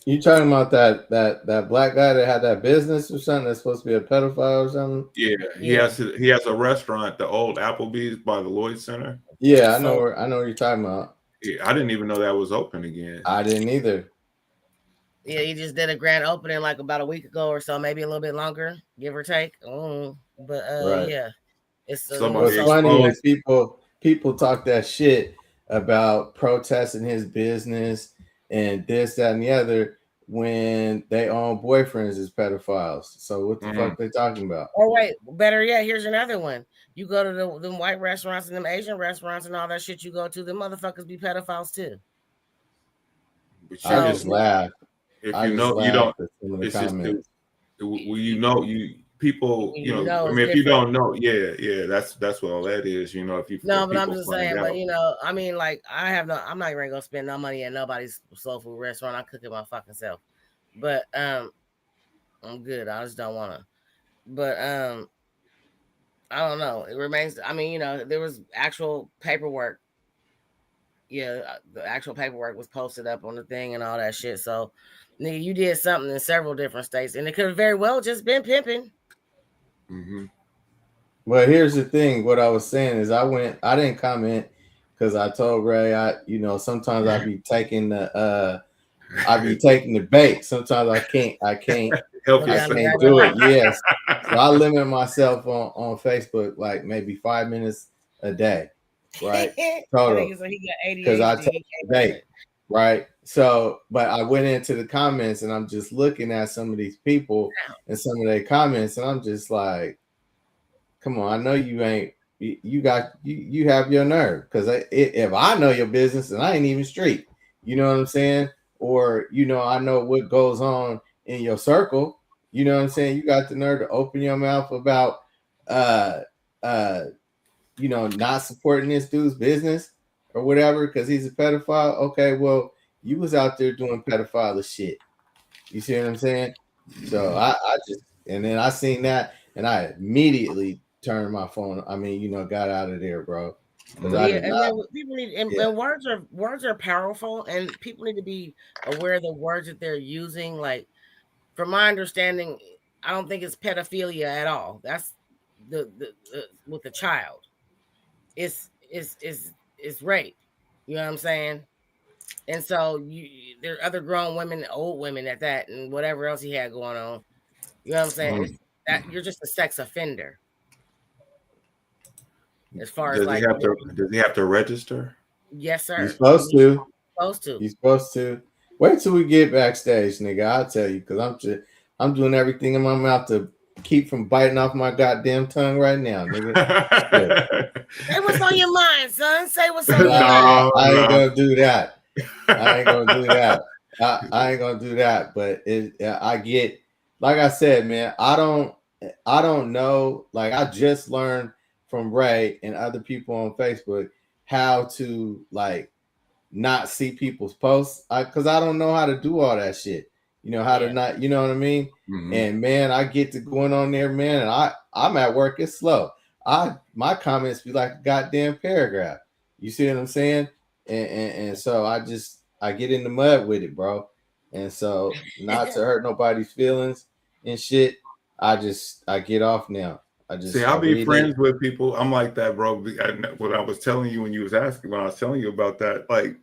You talking about that black guy that had that business or something that's supposed to be a pedophile or something? Yeah, he has a restaurant, the old Applebee's by the Lloyd Center. Yeah, I know what you're talking about. Yeah, I didn't even know that was open again. I didn't either. Yeah, he just did a grand opening like about a week ago or so, maybe a little bit longer, give or take. Yeah. It's funny is people talk that shit about protesting his business and this, that, and the other when they own boyfriends as pedophiles. So what the fuck they talking about? Oh wait, better yet, here's another one. You go to them white restaurants and them Asian restaurants and all that shit you go to, the motherfuckers be pedophiles too. But I just laugh. If you know, you don't. It's just people. I mean, if you don't know, yeah, that's what all that is. If you but I'm just saying. But I mean, like I'm not even gonna spend no money at nobody's soul food restaurant. I cook it my fucking self. But I'm good. I just don't wanna. But I don't know. It remains. I mean, there was actual paperwork. Yeah, the actual paperwork was posted up on the thing and all that shit. So, nigga, you did something in several different states, and it could have very well just been pimping. Mm-hmm. Well, here's the thing. What I was saying is, I didn't comment because I told Ray, sometimes I be taking the bait. Sometimes I can't help you. I can't do it. Yes, so I limit myself on Facebook like maybe 5 minutes a day. Right, total. Because I take the bait, right? So, but I went into the comments and I'm just looking at some of these people and some of their comments, and I'm just like, come on, I know you ain't. You have your nerve, because if I know your business and I ain't even street, you know what I'm saying? Or I know what goes on in your circle. You know what I'm saying? You got the nerve to open your mouth about not supporting this dude's business or whatever because he's a pedophile. Okay, well, you was out there doing pedophile shit. You see what I'm saying? So I just, and then I seen that and I immediately turned my phone. I mean, got out of there, bro. People need, and words are powerful, and people need to be aware of the words that they're using. Like, from my understanding, I don't think it's pedophilia at all. That's the with the child. It's rape. You know what I'm saying? And so there are other grown women, old women at that, and whatever else he had going on. You know what I'm saying? It's that you're just a sex offender. As far as does he have to register? Yes, sir. He's supposed to. He's supposed to. Wait till we get backstage, nigga. I'll tell you, because I'm doing everything in my mouth to keep from biting off my goddamn tongue right now, nigga. Say what's on your mind, son. Say what's on your mind. I ain't gonna do that. I ain't gonna do that. But I get, like I said, man. I don't know. Like, I just learned from Ray and other people on Facebook how to not see people's posts, because I don't know how to do all that shit. How to not, you know what I mean? Mm-hmm. And man, I get to going on there, man, and I'm at work. It's slow. My comments be like a goddamn paragraph. You see what I'm saying? And so I get in the mud with it, bro. And so, not to hurt nobody's feelings and shit, I get off now. I'll be friends with people. I'm like that, bro. What I was telling you when you was asking, when I was telling you about that, like,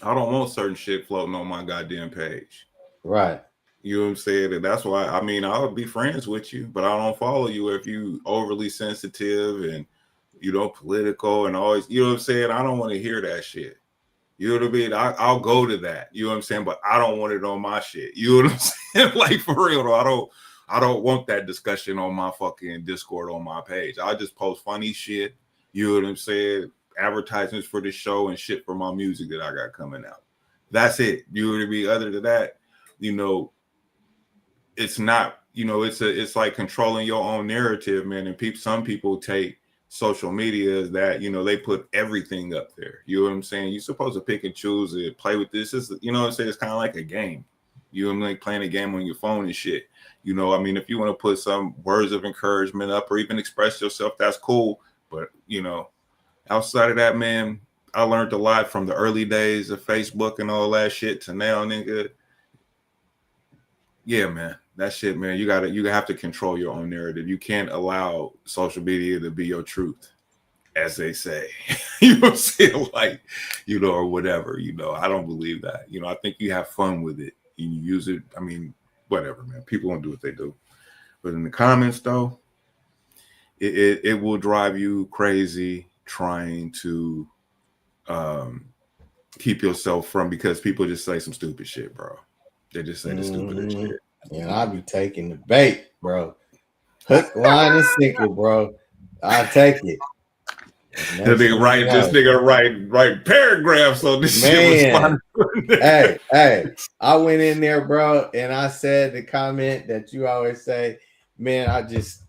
I don't want certain shit floating on my goddamn page. Right. You know what I'm saying? And that's why, I mean, I'll be friends with you, but I don't follow you if you overly sensitive and, political and always, you know what I'm saying? I don't want to hear that shit. You know what I mean? I'll go to that. You know what I'm saying? But I don't want it on my shit. You know what I'm saying? Like, for real, though, I don't want that discussion on my fucking Discord on my page. I just post funny shit. You know what I'm saying? Advertisements for the show and shit for my music that I got coming out. That's it. You know what I mean? Other than that, it's not, it's like controlling your own narrative, man. And some people take social media as that, they put everything up there. You know what I'm saying? You're supposed to pick and choose it, play with this. You know what I'm saying? It's kind of like a game. You know what I mean? Like playing a game on your phone and shit. I mean, if you want to put some words of encouragement up or even express yourself, that's cool. But, outside of that, man, I learned a lot from the early days of Facebook and all that shit to now, nigga. Yeah, man, that shit, man. You have to control your own narrative. You can't allow social media to be your truth, as they say. You know what I'm saying? Like, or whatever. I don't believe that. I think you have fun with it. You use it. I mean, whatever, man. People won't do what they do. But in the comments, though, it will drive you crazy trying to keep yourself from, because people just say some stupid shit, bro. They just say the stupidest shit. And I be taking the bait, bro. Hook, line, and sinker, bro. I'll take it. This nigga write paragraphs on this shit. Hey, I went in there, bro, and I said the comment that you always say, man. I just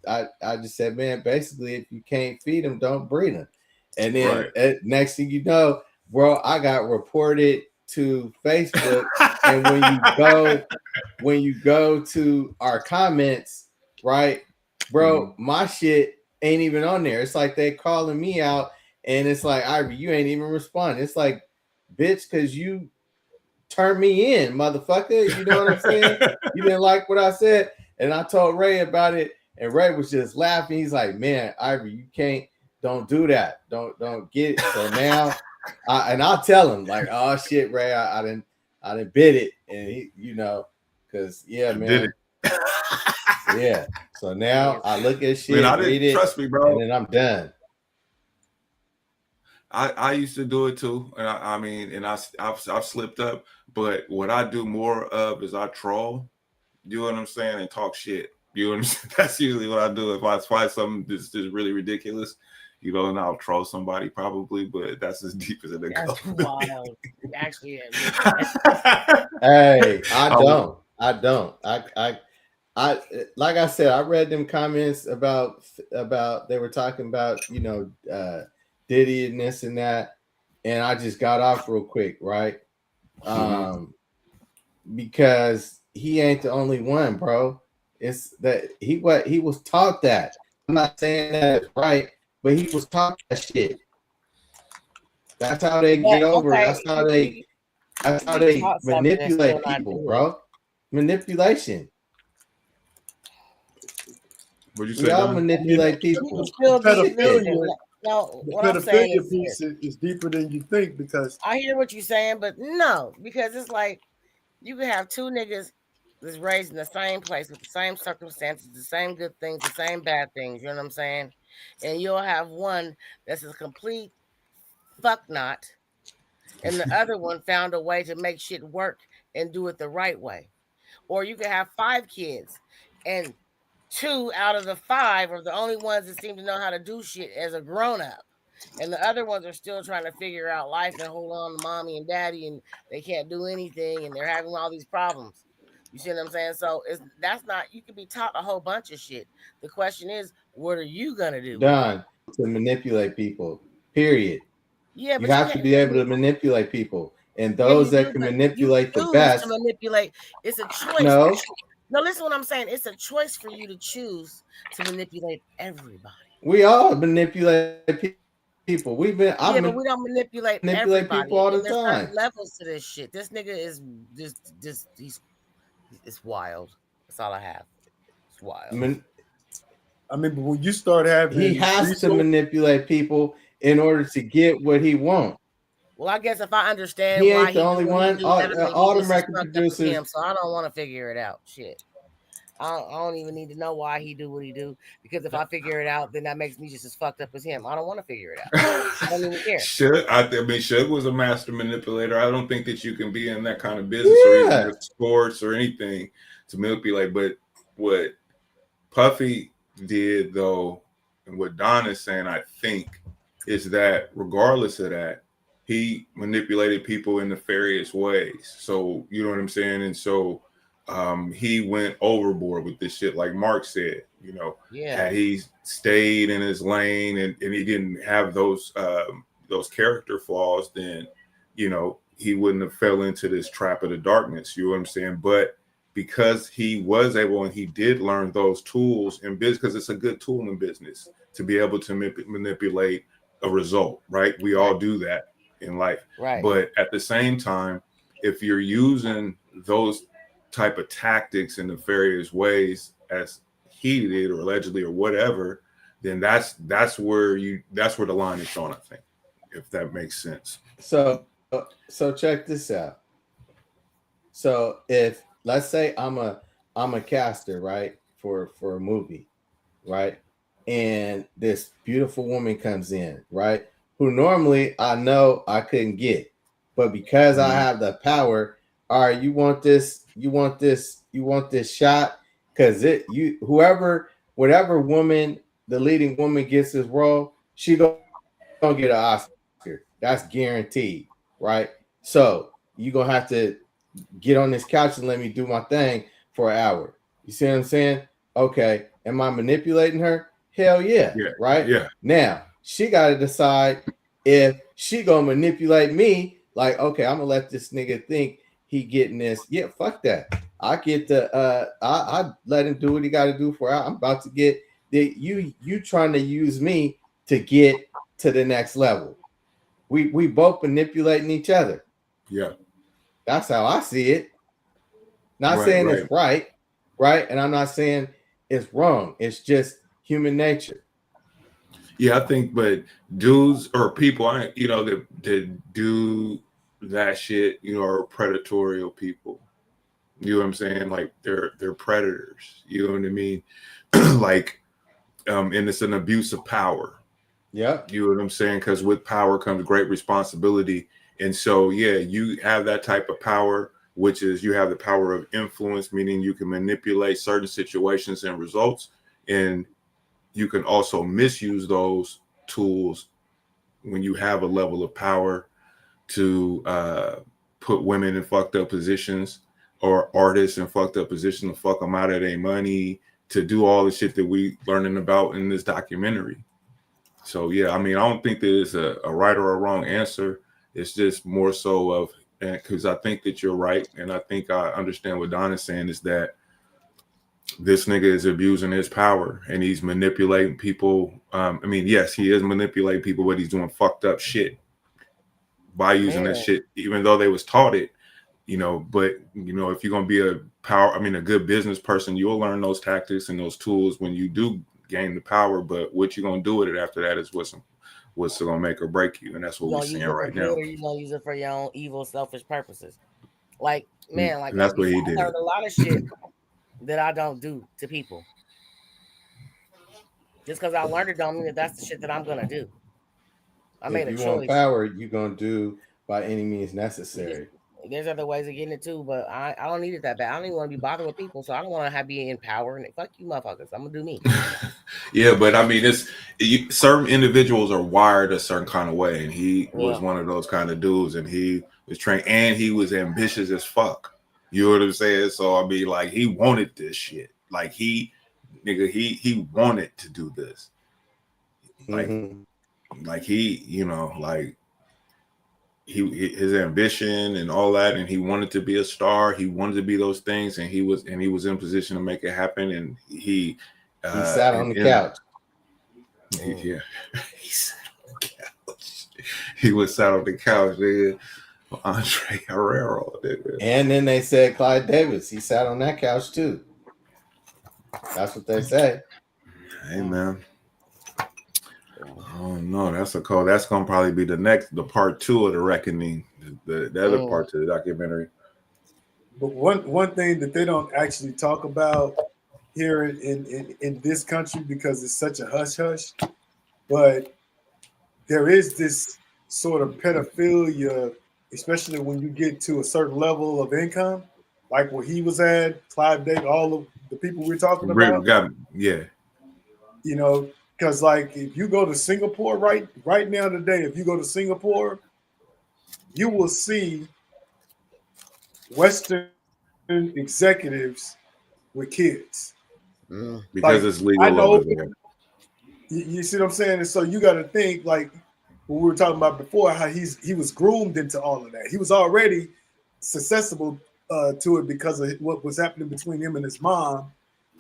said, man, basically, if you can't feed them, don't breed them. And then next thing you know, bro, I got reported to Facebook. And when you go to our comments, right, bro, my shit ain't even on there. It's like they calling me out, and it's like, Ivory, you ain't even responding. It's like, bitch, because you turned me in, motherfucker. You know what I'm saying? You didn't like what I said. And I told Ray about it, and Ray was just laughing. He's like, man, Ivory, don't do that. Don't get it. So now I'll tell him, like, oh shit, Ray, I didn't bid it. And he, because man. Did it. Yeah. So now I look at shit, read it, trust me, bro, and then I'm done. I used to do it too, and I've slipped up. But what I do more of is I troll. You know what I'm saying, and talk shit. You know what I'm saying? That's usually what I do. If I find something that's just really ridiculous, and I'll troll somebody probably. But that's as deep as it goes. That's wild. Actually, hey, I don't. I like I said, I read them comments about they were talking about Diddy and this and that, and I just got off real quick, right? Because he ain't the only one, bro. It's that he was taught that. I'm not saying that it's right, but he was taught that shit. That's how they get over. Okay. That's how they manipulate people, bro. Manipulation. What'd you say? Y'all manipulate people. No, what I'm saying is deeper than you think, because I hear what you're saying, but no, because it's like you can have two niggas that's raised in the same place with the same circumstances, the same good things, the same bad things. You know what I'm saying? And you'll have one that's a complete fuck not, and the other one found a way to make shit work and do it the right way. Or you can have 5 kids, and 2 out of the 5 are the only ones that seem to know how to do shit as a grown-up. And the other ones are still trying to figure out life and hold on to mommy and daddy, and they can't do anything, and they're having all these problems. You see what I'm saying? So you can be taught a whole bunch of shit. The question is, what are you gonna do? Done to manipulate people. Period. Yeah, but you have to be able to manipulate people, and those that can manipulate the best. To manipulate, it's a choice. No, listen to what I'm saying. It's a choice for you to choose to manipulate everybody. We all manipulate people. But we don't manipulate everybody. People all the time. Levels to this shit. This nigga is it's wild. That's all I have. It's wild. But when you start having, he has to manipulate people in order to get what he wants. Well, I guess if I understand he ain't the only one. All the record producers. So I don't want to figure it out. Shit. I don't even need to know why he do what he do, because if I figure it out, then that makes me just as fucked up as him. I don't want to figure it out. I don't even care. Suge was a master manipulator. I don't think that you can be in that kind of business or even sports or anything to manipulate. But what Puffy did, though, and what Don is saying, I think, is that regardless of that, he manipulated people in nefarious ways. So, you know what I'm saying? And so he went overboard with this shit, like Mark said, had he stayed in his lane and he didn't have those character flaws, then, he wouldn't have fell into this trap of the darkness. You know what I'm saying? But because he was able, and he did learn those tools in business, because it's a good tool in business to be able to manipulate a result, right? We all do that in life. Right. But at the same time, if you're using those type of tactics in nefarious ways as he did, or allegedly, or whatever, then that's where the line is drawn, I think, if that makes sense. So check this out. So if, let's say I'm a caster, right, for a movie, right, and this beautiful woman comes in, right, who normally I know I couldn't get, but because I have the power, all right, you want this shot, because whatever woman the leading woman gets this role, she gonna get an Oscar. That's guaranteed, right? So you gonna have to get on this couch and let me do my thing for an hour. You see what I'm saying? Okay. Am I manipulating her? Hell yeah. Right? Yeah. Now she gotta decide if she gonna manipulate me. Like, okay, I'm gonna let this nigga think he getting this. Yeah, fuck that. I get the I let him do what he gotta do for I'm about to get the you trying to use me to get to the next level. We both manipulating each other. Yeah. That's how I see it. Not saying it's right, and I'm not saying it's wrong. It's just human nature. Yeah, I think, but dudes or people, that do that shit, are predatory people. You know what I'm saying? Like they're predators. You know what I mean? Like, and it's an abuse of power. Yeah. You know what I'm saying? Because with power comes great responsibility. And so, yeah, you have that type of power, which is you have the power of influence, meaning you can manipulate certain situations and results. And you can also misuse those tools when you have a level of power to put women in fucked up positions or artists in fucked up positions to fuck them out of their money, to do all the shit that we learning about in this documentary. So, yeah, I mean, I don't think there's a right or a wrong answer. It's just more so of, because I think that you're right. And I think I understand what Don is saying is that this nigga is abusing his power and he's manipulating people. Yes, he is manipulating people, but he's doing fucked up shit by using that shit, even though they was taught it, but if you're going to be a good business person, you'll learn those tactics and those tools when you do gain the power. But what you're going to do with it after that is what's going to make or break you. And that's what we're seeing right now. You're going to use it for your own evil, selfish purposes. Like, man, like that's what he did. I learned a lot of shit that I don't do to people. Just because I learned it don't mean that that's the shit that I'm going to do. I made a choice. If you want power, you're going to do by any means necessary. There's other ways of getting it too, but I don't need it that bad. I don't even want to be bothered with people, so I don't want to be in power. And fuck you, motherfuckers. I'm gonna do me. Yeah, but I mean, certain individuals are wired a certain kind of way, and he was one of those kind of dudes, and he was trained, and he was ambitious as fuck. You know what I'm saying? So I mean, like, he wanted this shit. Like he wanted to do this. Like, like he, his ambition and all that, and he wanted to be a star. He wanted to be those things, and he was in position to make it happen. And he sat on the couch. He sat on the couch. He was sat on the couch, nigga. Andre Herrero, nigga. And then they said Clyde Davis. He sat on that couch too. That's what they say. Hey, man. Oh no, that's gonna probably be the part 2 of the reckoning, the other part to the documentary. But one thing that they don't actually talk about here in this country, because it's such a hush hush, but there is this sort of pedophilia, especially when you get to a certain level of income, like where he was at, Clive Davis, all of the people we're talking about. Yeah. Because like if you go to Singapore right now today, if you go to Singapore, you will see Western executives with kids. Because it's legal over there. You see what I'm saying? And so you got to think, like what we were talking about before, how he was groomed into all of that. He was already susceptible to it because of what was happening between him and his mom.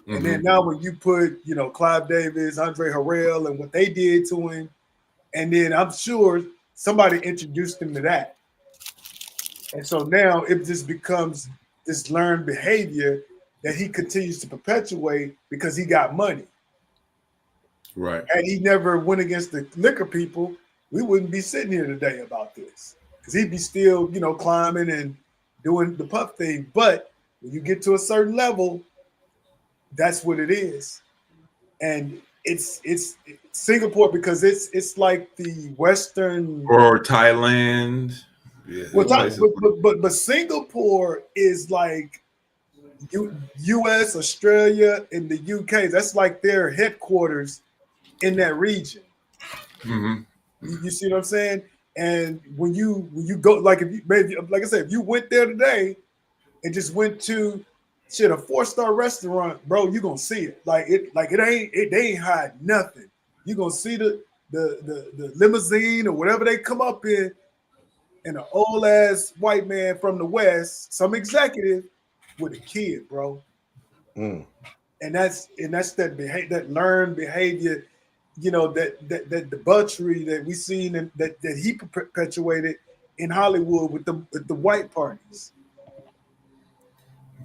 And then now when you put, Clive Davis, Andre Harrell, and what they did to him, and then I'm sure somebody introduced him to that. And so now it just becomes this learned behavior that he continues to perpetuate because he got money. Right. And he never went against the liquor people, we wouldn't be sitting here today about this. Because he'd be still, climbing and doing the puff thing. But when you get to a certain level, that's what it is. And it's Singapore because it's like the Western or Thailand. Yeah, but Singapore is like US, Australia, and the UK. That's like their headquarters in that region. Mm-hmm. You see what I'm saying? And when you go, like if you maybe, like I said, if you went there today and just went to a 4-star restaurant, bro, you gonna see it. They ain't hide nothing. You gonna see the limousine or whatever they come up in, and an old ass white man from the West, some executive with a kid, bro. And that's that learned behavior, that debauchery that we seen and that he perpetuated in Hollywood with the white parties.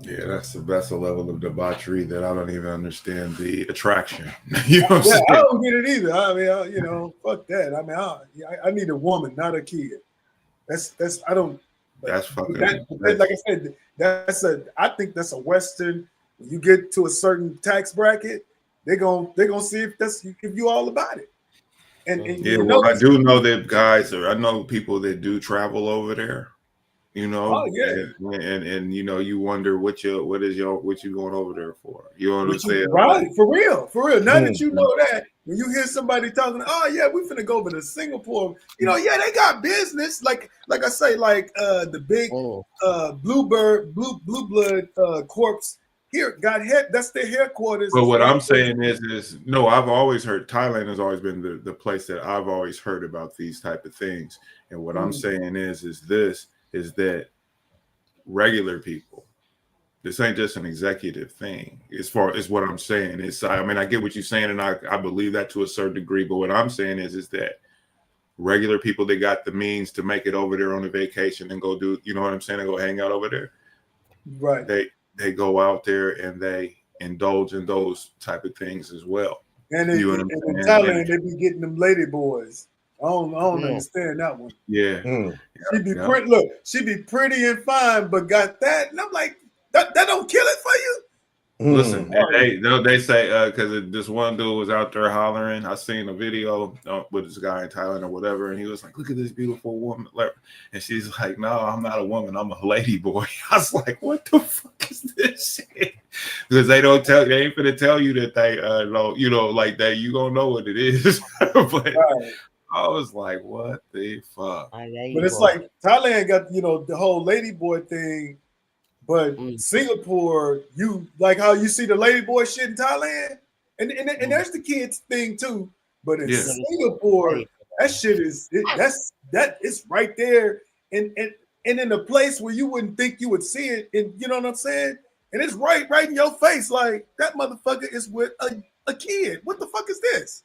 Yeah, that's a level of debauchery that I don't even understand the attraction. You know what I'm saying? I don't get it either. I mean, fuck that. I mean, I need a woman, not a kid. That's fucking. Like I said, I think that's a Western. When you get to a certain tax bracket, they're gonna see if you all about it. And I do know that I know people that do travel over there. Oh, yeah. And you wonder what you going over there for. You know what I'm saying? Right, for real. Now that you know that, when you hear somebody talking, oh yeah, we finna go over to Singapore. They got business. Like I say, the big blue blood corpse here got head. That's their headquarters. But what I'm saying is no, I've always heard Thailand has always been the place that I've always heard about these type of things. And what I'm saying is that regular people, this ain't just an executive thing. As far as what I'm saying is, I get what you're saying, and I believe that to a certain degree. But what I'm saying is that regular people that got the means to make it over there on a vacation and go do, you know what I'm saying, and go hang out over there. Right. They go out there and they indulge in those type of things as well. And in Thailand, they be getting them lady boys. I don't understand that one. Yeah. She be pretty. Look, she be pretty and fine, but got that, and I'm like, that don't kill it for you. Listen, they say because this one dude was out there hollering. I seen a video with this guy in Thailand or whatever, and he was like, "Look at this beautiful woman," and she's like, "No, I'm not a woman. I'm a lady boy." I was like, "What the fuck is this shit?" Because they ain't finna tell you that they like that. You gonna know what it is, but. Right. I was like, what the fuck? But it's like Thailand got, the whole lady boy thing, but Singapore, you like how you see the lady boy shit in Thailand? And there's the kids thing too. But in Singapore, that shit is it's right there and in a place where you wouldn't think you would see it, and you know what I'm saying? And it's right in your face, like that motherfucker is with a kid. What the fuck is this?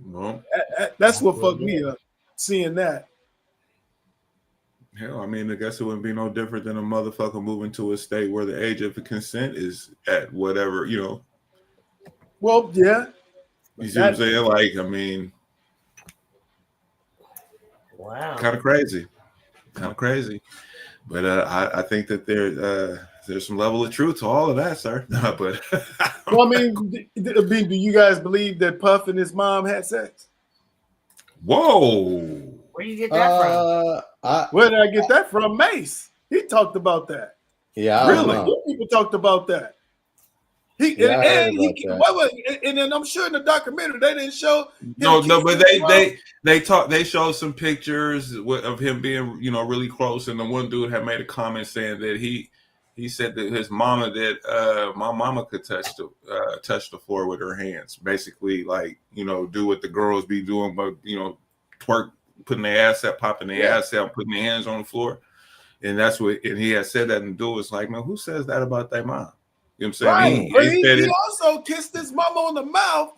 Well, that's what fucked me up, seeing that. Hell, I guess it wouldn't be no different than a motherfucker moving to a state where the age of consent is at whatever, Well, yeah. You see what I'm saying? Wow. Kind of crazy. But I think that there's some level of truth to all of that, sir. But well, do you guys believe that Puff and his mom had sex? Whoa! Where do you get that from? Where did I get that from? Mace. He talked about that. Yeah, really. People talked about that. And then I'm sure in the documentary they didn't show. No, but they showed some pictures of him being, really close. And the one dude had made a comment saying that he said that his mama my mama could touch the floor with her hands, basically do what the girls be doing, but twerk, putting their ass up, popping their ass out, putting their hands on the floor, and that's what. And he had said that, and the dude was like, "Man, who says that about their mom?" You know what I'm saying? Right. He also kissed his mama on the mouth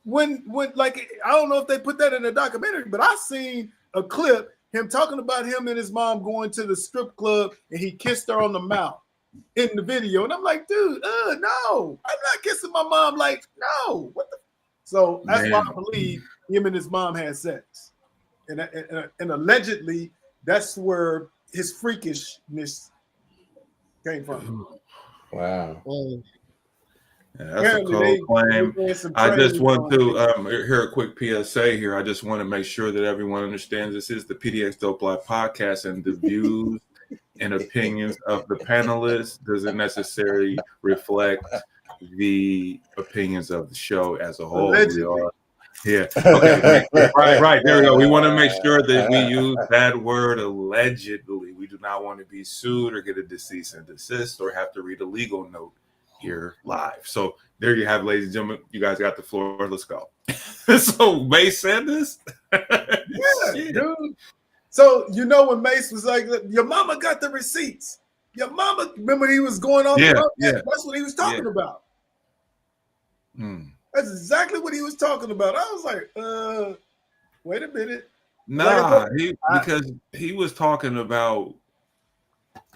when I don't know if they put that in the documentary, but I seen a clip him talking about him and his mom going to the strip club and he kissed her on the mouth in the video. And I'm like, dude, no, I'm not kissing my mom. Like, no, what the? So that's why I believe him and his mom had sex. And allegedly that's where his freakishness came from. Wow. That's a cold claim. I just want to hear a quick PSA here. I just want to make sure that everyone understands this is the PDXDOPE Live Podcast, and the views and opinions of the panelists doesn't necessarily reflect the opinions of the show as a whole. Allegedly. We are. Yeah. Okay. Right. There we go. We want to make sure that we use that word allegedly. We do not want to be sued or get a cease and desist or have to read a legal note here live. So there you have, ladies and gentlemen. You guys got the floor. Let's go. So Mace said this. Yeah, dude. So when Mace was like, "Your mama got the receipts." Your mama, remember he was going on. Yeah. That's what he was talking about. That's exactly what he was talking about. I was like, wait a minute. Nah, because he was talking about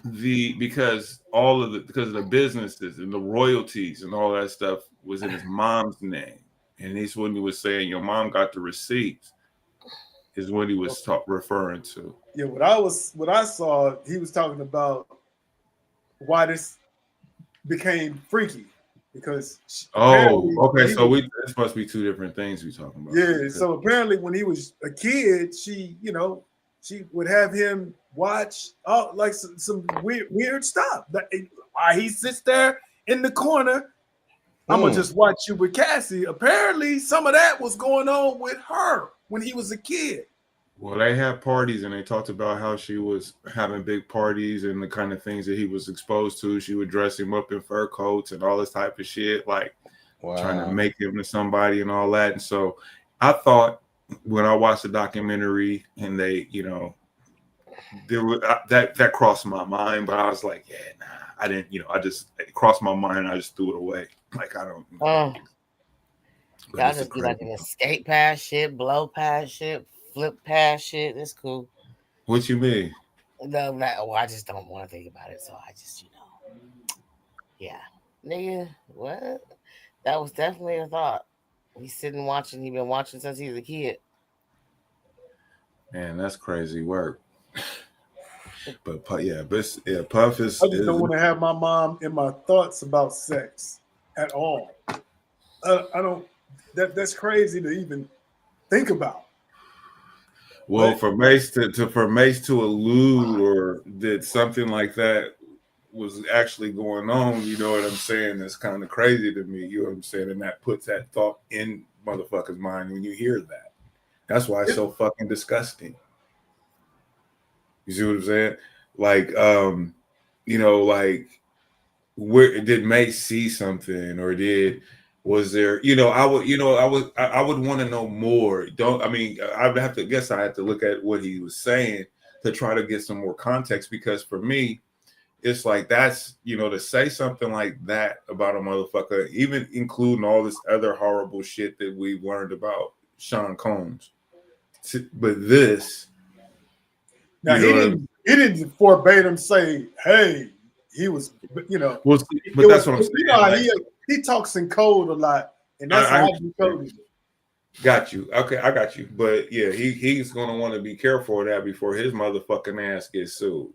because of the businesses and the royalties and all that stuff was in his mom's name. And he's when he was saying your mom got the receipts is what he was referring to. Yeah, what I saw, he was talking about why this became freaky. Because okay, so this must be two different things we're talking about. Yeah, so apparently when he was a kid, she would have him watch like some weird stuff. Why he sits there in the corner, I'm gonna just watch you with Cassie. Apparently, some of that was going on with her when he was a kid. Well, they had parties and they talked about how she was having big parties and the kind of things that he was exposed to. She would dress him up in fur coats and all this type of shit, like trying to make him to somebody and all that. And so I thought when I watched the documentary and they, that crossed my mind, but I was like, yeah, nah, I didn't, it crossed my mind and I just threw it away. Like, I don't. Y'all just do like an escape past shit, blow past shit, flip past shit. It's cool. What you mean? No, I just don't want to think about it. So I just, yeah, nigga, what? That was definitely a thought. He's sitting watching. He's been watching since he was a kid. Man, that's crazy work. But Puff is. I just don't want to have my mom in my thoughts about sex at all. I don't. That's crazy to even think about. Well, for Mace to allude or that something like that was actually going on, you know what I'm saying? That's kind of crazy to me. You know what I'm saying? And that puts that thought in motherfuckers' mind when you hear that. That's why it's so fucking disgusting. You see what I'm saying? Like, like, where did Mace see something, or was there? I would want to know more. I would have to look at what he was saying to try to get some more context, because for me, it's like that's to say something like that about a motherfucker, even including all this other horrible shit that we've learned about Sean Combs. But this, now he didn't verbatim say, "Hey, he was," Well, but that's what I'm saying. He talks in code a lot, and that's how he coded it. Got you. Okay, I got you. But yeah, he's gonna want to be careful of that before his motherfucking ass gets sued.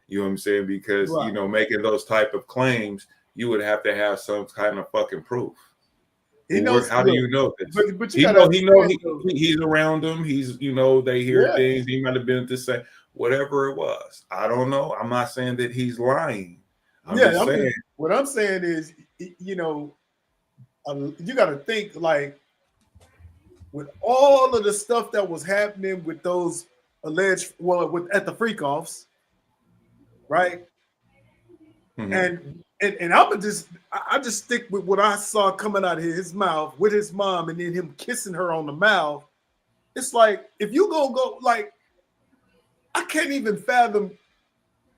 You know what I'm saying? Because making those type of claims, you would have to have some kind of fucking proof. How do you know this? But he's around them. He's they hear things. He might have been to say whatever it was. I don't know. I'm not saying that he's lying. What I'm saying is, you got to think, like, with all of the stuff that was happening with those alleged, at the freak offs, right? Mm-hmm. And I just stick with what I saw coming out of his mouth with his mom, and then him kissing her on the mouth. It's like, if you go, like, I can't even fathom.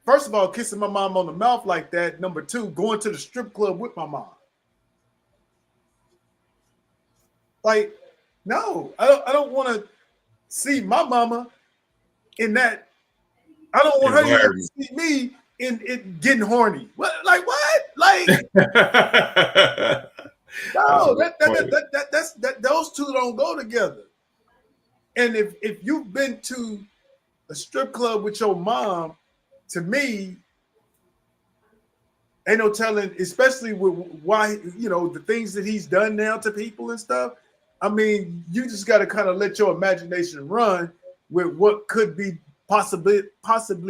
First of all, kissing my mom on the mouth like that. Number two, going to the strip club with my mom. Like, no, I don't want to see my mama in that. I don't want her to see me in it getting horny. What? Like what? Like no, that those two don't go together. And if you've been to a strip club with your mom, to me, ain't no telling, especially with why, the things that he's done now to people and stuff. I mean, you just got to kind of let your imagination run with what could be possibly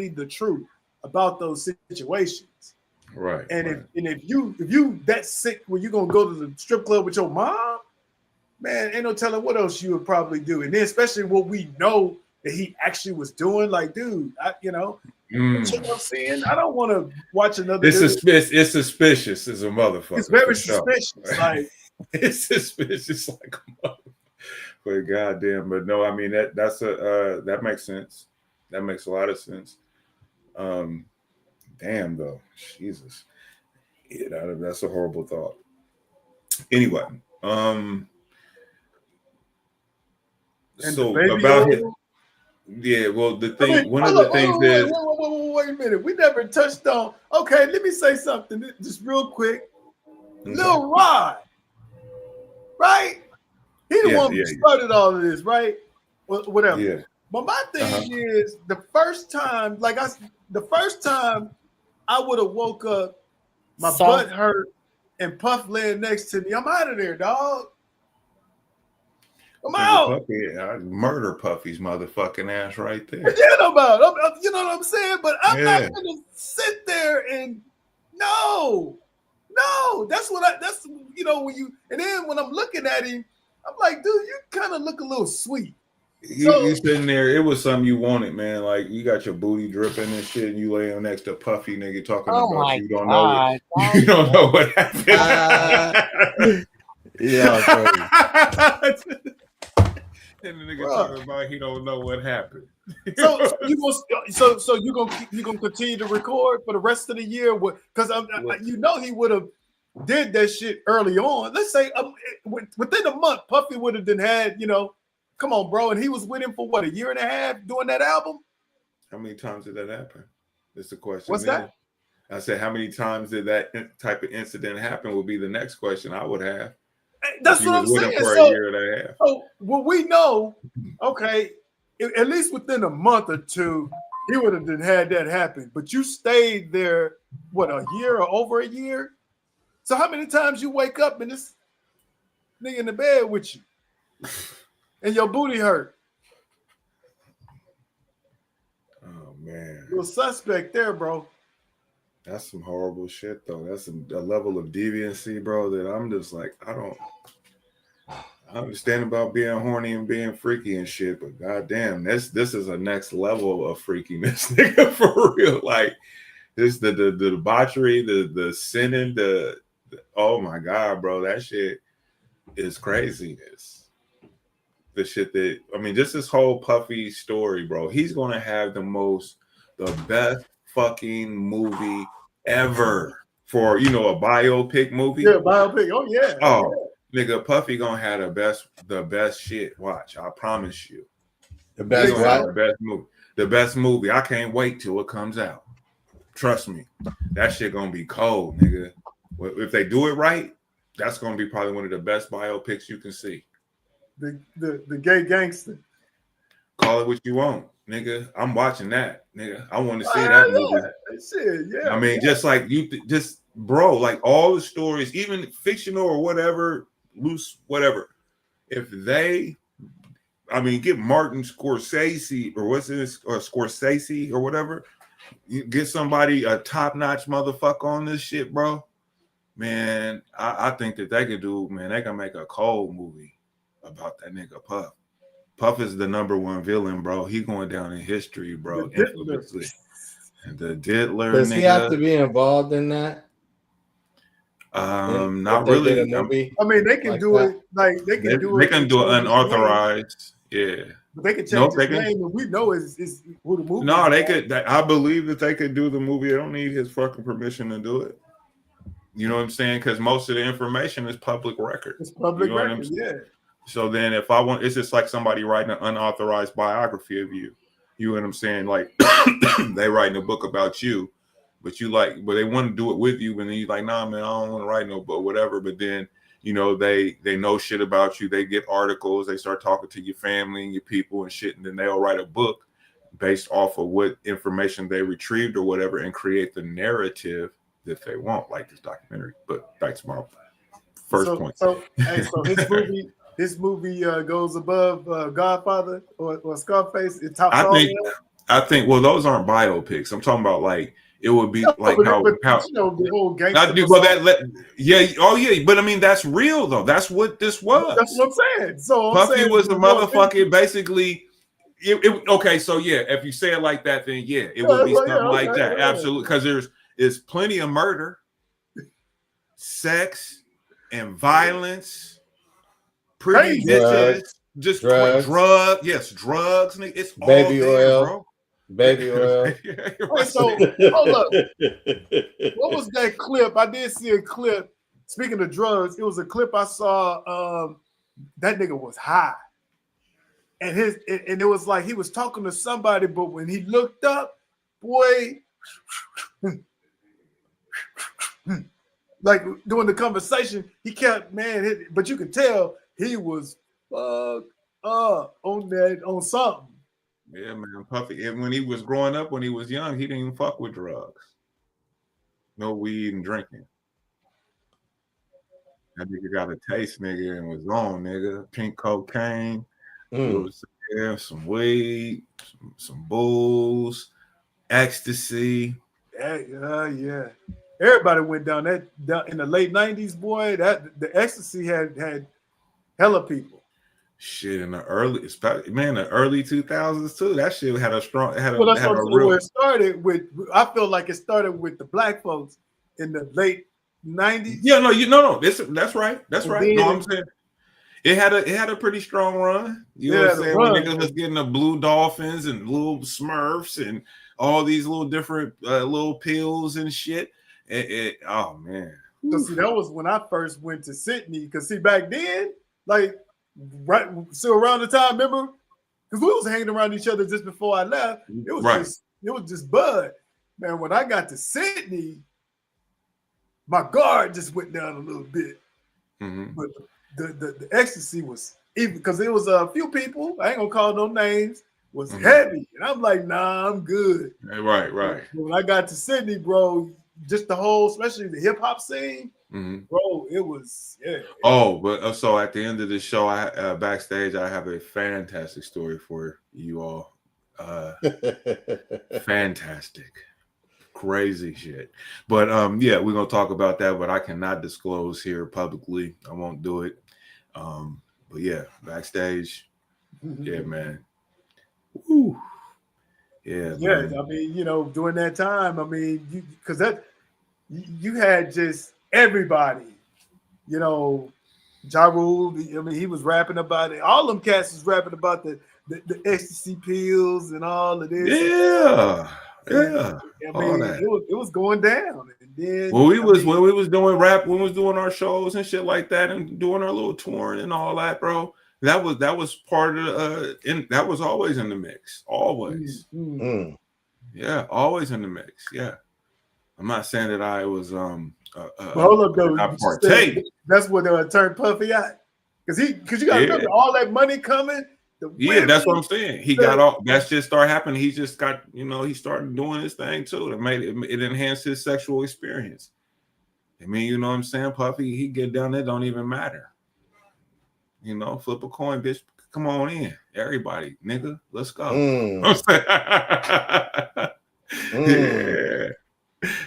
the truth about those situations. Right. And if you that sick where you gonna go to the strip club with your mom, man, ain't no telling what else you would probably do. And then especially what we know that he actually was doing, like, dude, you know what I'm saying? I don't want to watch another. It's suspicious as a motherfucker. It's very suspicious. Sure. Like it's suspicious like a motherfucker. But goddamn, but no, I mean that makes sense. That makes a lot of sense. Damn though, Jesus, yeah, that's a horrible thought. Anyway, so about it, yeah. Well, the thing, one of the things is, wait a minute, we never touched on. Okay, let me say something just real quick. Okay. Lil Rod, right? He the one who started all of this, right? Whatever. Yeah. But my thing is, the first time I would have woke up, my butt hurt, and Puff laying next to me. I'm out of there, dog. I'm out. Puffy, I'd murder Puffy's motherfucking ass right there. Forget about it. You know what I'm saying? But I'm not gonna sit there and no. That's you know when you and then when I'm looking at him, I'm like, dude, you kind of look a little sweet. You sitting there, it was something you wanted, man. Like you got your booty dripping and shit, and you laying next to Puffy nigga talking about you don't know you don't know what happened. And the nigga talking about he don't know what happened. So you gonna continue to record for the rest of the year? Because you know he would have did that shit early on. Let's say within a month, Puffy would have then had, you know. Come on, bro. And he was with him for what, a year and a half doing that album? How many times did that happen? That's the question. What's that? I said, how many times did that type of incident happen would be the next question I would have. That's what I'm saying. For a year and a half. So, well, we know, okay, at least within a month or two, he would have then had that happen. But you stayed there, what, a year or over a year? So how many times you wake up and this nigga in the bed with you? And your booty hurt. Oh man, you're a suspect there, bro. That's some horrible shit, though. That's a level of deviancy, bro. That I'm just like, I understand about being horny and being freaky and shit, but goddamn, this is a next level of freakiness, nigga, for real. Like this, the debauchery, the sinning, the oh my god, bro, that shit is craziness. The shit that just this whole Puffy story, bro. He's gonna have the best fucking movie ever for a biopic movie. Yeah, biopic. Oh yeah. Oh, nigga, Puffy gonna have the best shit. Watch, I promise you. The best movie. The best movie. I can't wait till it comes out. Trust me, that shit gonna be cold, nigga. If they do it right, that's gonna be probably one of the best biopics you can see. The gay gangster. Call it what you want, nigga. I'm watching that, nigga. I want to see that movie. Shit, yeah. Just like bro, like all the stories, even fictional or whatever, loose, whatever. If they, get Martin Scorsese or what's this, or Scorsese or whatever, you get somebody a top-notch motherfucker on this shit, bro. Man, I think that they could do, man. They can make a cold movie about that nigga Puff. Puff is the number one villain, bro. He going down in history, bro. Infamously. The Diddler. Does he have to be involved in that? Not really. They can do it like they can do it. They can do it unauthorized. Yeah. But they can change his name, and we know is who the movie. No, they could. I believe that they could do the movie. They don't need his fucking permission to do it. You know what I'm saying? Because most of the information is public record. It's public record, yeah. So then if I want, it's just like somebody writing an unauthorized biography of you. You know what I'm saying? Like they writing a book about you, but they want to do it with you. And then you're like, nah, man, I don't want to write no book, whatever. But then, they know shit about you. They get articles. They start talking to your family and your people and shit. And then they'll write a book based off of what information they retrieved or whatever and create the narrative that they want, like this documentary. But back to my first point. So his movie goes above Godfather or Scarface. I think. Well, those aren't biopics. I'm talking about like it would be like how you know, the whole gangster. But I mean that's real though. That's what this was. That's what I'm saying. So Puffy was a motherfucker. Basically, okay. So yeah, if you say it like that, then yeah, it would be something like that. Absolutely, because there's plenty of murder, sex, and violence. Pretty bitches, just drugs. Drugs. It's baby all there, oil, bro. Baby oil. Right, so hold up. What was that clip? I did see a clip. Speaking of drugs, it was a clip I saw. That nigga was high, and it was like he was talking to somebody, but when he looked up, boy, like during the conversation, he kept but you could tell he was on something. Yeah, man, Puffy. And when he was growing up, when he was young, he didn't even fuck with drugs. No weed and drinking. That nigga got a taste, nigga, and was on, nigga. Pink cocaine, some weed, some booze, ecstasy. Yeah. Everybody went down in the late 90s, boy. That the ecstasy had hella people. Shit, in the early 2000s too. That shit had a strong, Well, that's where it started with. I feel like it started with the black folks in the late 90s. Yeah, no. That's right. That's right. No, I'm saying it had a pretty strong run. You know what I'm saying? When niggas was getting the blue dolphins and little Smurfs and all these little different little pills and shit. Oh man. So see, that was when I first went to Sydney. Because see, back then, like. Right, so around the time, remember, because we was hanging around each other just before I left. It was just bud, man. When I got to Sydney, my guard just went down a little bit. Mm-hmm. But the ecstasy was even because there was a few people. I ain't gonna call no names. Was heavy, and I'm like, nah, I'm good. Right. But when I got to Sydney, bro, just the whole, especially the hip hop scene. Bro, it was Oh, but so at the end of the show, I backstage, I have a fantastic story for you all. Fantastic, crazy shit. But yeah, we're gonna talk about that, but I cannot disclose here publicly. I won't do it. But yeah, backstage, yeah, man. Woo. Yeah. Man. I mean, during that time, I mean, because you had just everybody, Ja Rule. I mean, he was rapping about it. All them cats was rapping about the ecstasy pills and all of this. Yeah. I mean, it was going down. And then when we was doing rap, when we was doing our shows and shit like that, and doing our little touring and all that, bro. That was part of that was always in the mix. Always. Yeah, always in the mix. Yeah. I'm not saying that I was hold up though. That's what they would turn Puffy out. Because you gotta remember all that money coming. Yeah, that's what I'm saying. He got all that shit started happening. He just got, he started doing his thing too. It enhanced his sexual experience. I mean, you know what I'm saying? Puffy, he get down there, don't even matter. Flip a coin, bitch. Come on in. Everybody, nigga, let's go. Yeah,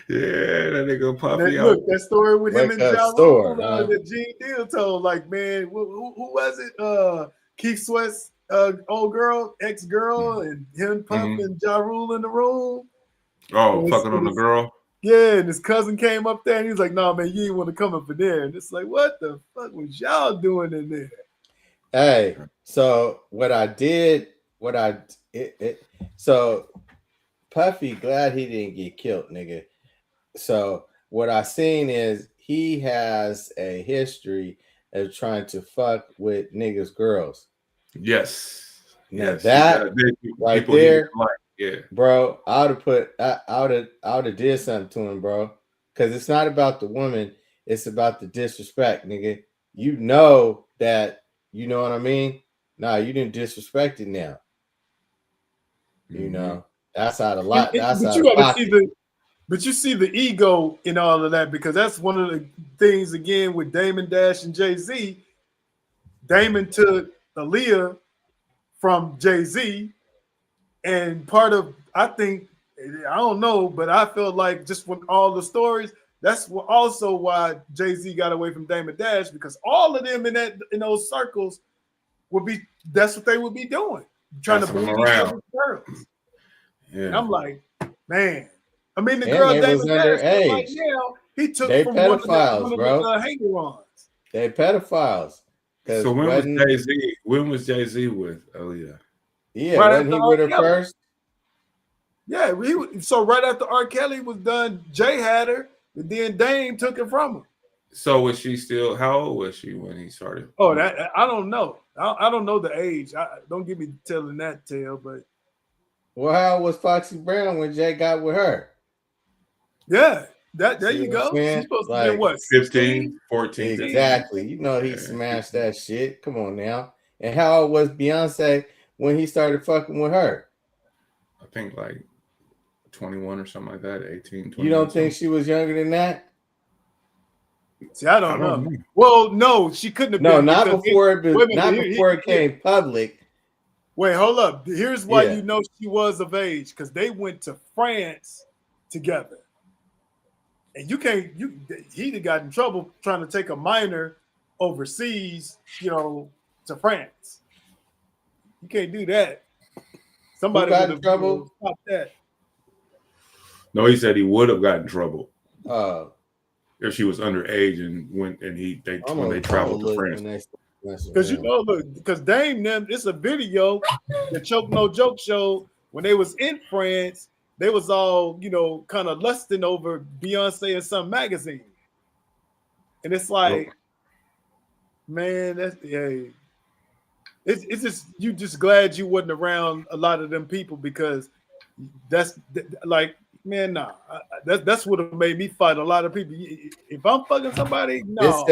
that nigga Puffy. Look, that story with him and Ja Rule that Gene Deal told, like, man, who was it? Keith Sweat's old girl, ex-girl, and him, Puff, and Ja Rule in the room. Oh, fucking on the girl? Yeah, and his cousin came up there, and he was like, nah, man, you ain't want to come up in there. And it's like, what the fuck was y'all doing in there? Hey, so so Puffy, glad he didn't get killed, nigga. So what I seen is he has a history of trying to fuck with niggas' girls. Yes. Now that right there, bro, I would have did something to him, bro. Because it's not about the woman, it's about the disrespect, nigga. You know that, you know what I mean? Nah, you didn't disrespect it now. That's out of lot. That's out of pocket. But you see the ego in all of that, because that's one of the things, again, with Damon Dash and Jay-Z. Damon took Aaliyah from Jay-Z, and part of, I think, I don't know, but I feel like just from all the stories, that's also why Jay-Z got away from Dame and Dash, because all of them in those circles that's what they would be doing, trying to bring around girls. Yeah. And I'm like, man. I mean, the girl Dame and Dash right now, he took from pedophiles, one of bro. The hanger-ons. They pedophiles. So when was Jay-Z? When was Jay-Z with Aaliyah? Yeah, right, wasn't he with her first? Yeah, so right after R. Kelly was done, Jay had her, and then Dame took it from him. So was she still? How old was she when he started? Oh, that I don't know. I don't know the age. Don't give me telling that tale, but. Well, how old was Foxy Brown when Jay got with her? Yeah, there you go. She's supposed to be what? 15, 14. Exactly. You know he smashed that shit. Come on now. And how old was Beyonce when he started fucking with her? I think like 21 or something like that, 18, 20. You don't think she was younger than that? See, I don't know. Well, no, she couldn't have been. No, not before it came public. Wait, hold up. Here's why you know she was of age, because they went to France together. And he'd got in trouble trying to take a minor overseas, to France. You can't do that. Somebody got in trouble. Stop that. No, he said he would have gotten in trouble if she was underage and when they traveled to France. Because because Dame them, it's a video, the Choke No Joke show, when they was in France, they was all kind of lusting over Beyonce in some magazine, and it's like, man, that's it's just you just glad you wasn't around a lot of them people, because that's like, man, nah, that's what have made me fight a lot of people. If I'm fucking somebody, no.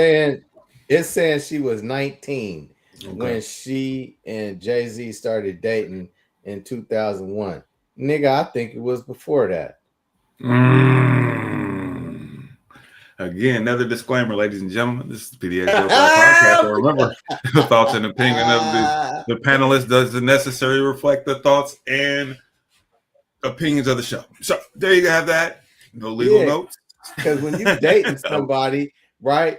It's saying she was 19 when she and Jay-Z started dating in 2001. Nigga, I think it was before that. Again, another disclaimer, ladies and gentlemen. This is the PDXDOPE Live Podcast. So remember, the thoughts and opinion of the panelists doesn't necessarily reflect the thoughts and opinions of the show. So there you have that. No legal notes. Because when you dating somebody, right,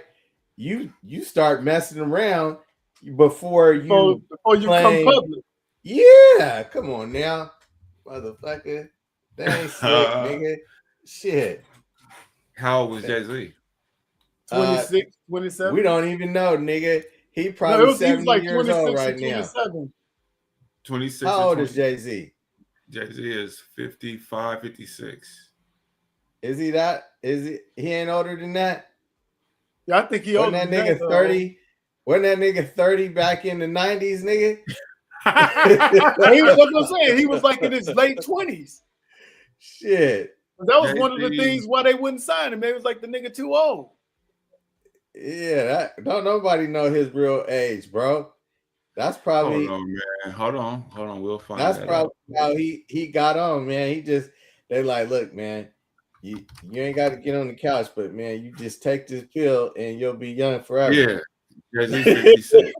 you start messing around before you come public. Yeah, come on now, motherfucker. That ain't slick, nigga. Shit. How old was Jay-Z? 26, 27. We don't even know, nigga. He probably 70 years old right now. 26. How old is Jay-Z? Jay-Z is 55, 56. Is he that? He ain't older than that? Yeah, I think he older than that. Nigga 30. Wasn't that nigga 30 back in the 90s, nigga? He was, what I'm saying, he was like in his late 20s. Shit. That was one of the things why they wouldn't sign him. It was like the nigga too old. Yeah, don't nobody know his real age, bro. That's probably. Hold on, man. Hold on. We'll find. That's probably how he got on, man. They like, look, man, you ain't got to get on the couch, but man, you just take this pill and you'll be young forever. Yeah, because he's 56.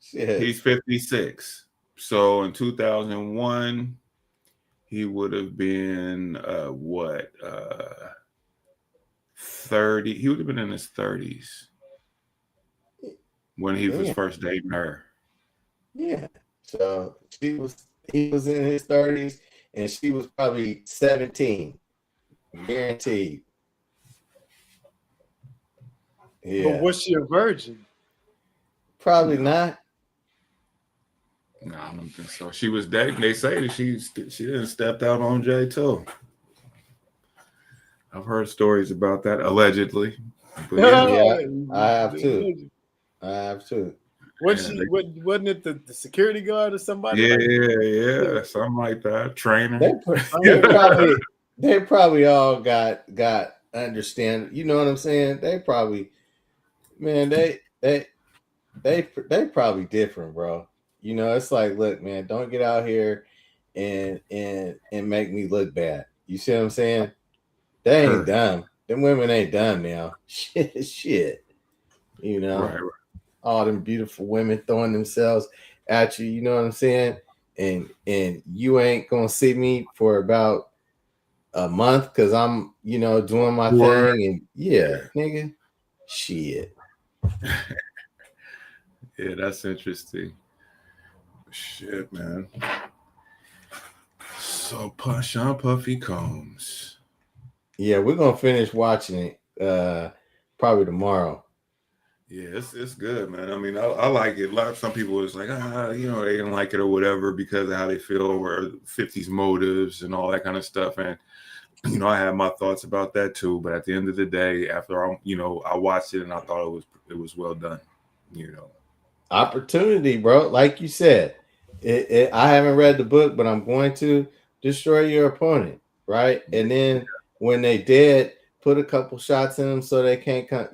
Shit. He's 56. So in 2001, he would have been 30. He would have been in his 30s when he was first dating her. Yeah. So he was in his 30s and she was probably 17. Guaranteed. Yeah. But was she a virgin? Probably not. No, I don't think so. She was dating. They say that she didn't step out on Jay too. I've heard stories about that, allegedly. But yeah, I have too. Wasn't it the security guard or somebody? Yeah, something like that. Trainer. They probably all got understand. You know what I'm saying? They probably, man, they probably different, bro. You know, it's like, look, man, don't get out here and make me look bad. You see what I'm saying? They ain't dumb. Them women ain't dumb now. Shit. You know, right. All them beautiful women throwing themselves at you. You know what I'm saying? and you ain't gonna see me for about a month because I'm, doing my thing, and nigga, shit. Yeah, that's interesting. Shit, man. So Sean Puffy Combs. Yeah, we're gonna finish watching it probably tomorrow. Yeah, it's good, man. I mean, I like it. Some people was like, they didn't like it or whatever because of how they feel or 50's motives and all that kind of stuff. And I had my thoughts about that too. But at the end of the day, after I watched it and I thought it was well done. Opportunity, bro. Like you said, I haven't read the book, but I'm going to destroy your opponent, right? And then when they dead, put a couple shots in them so they can't come.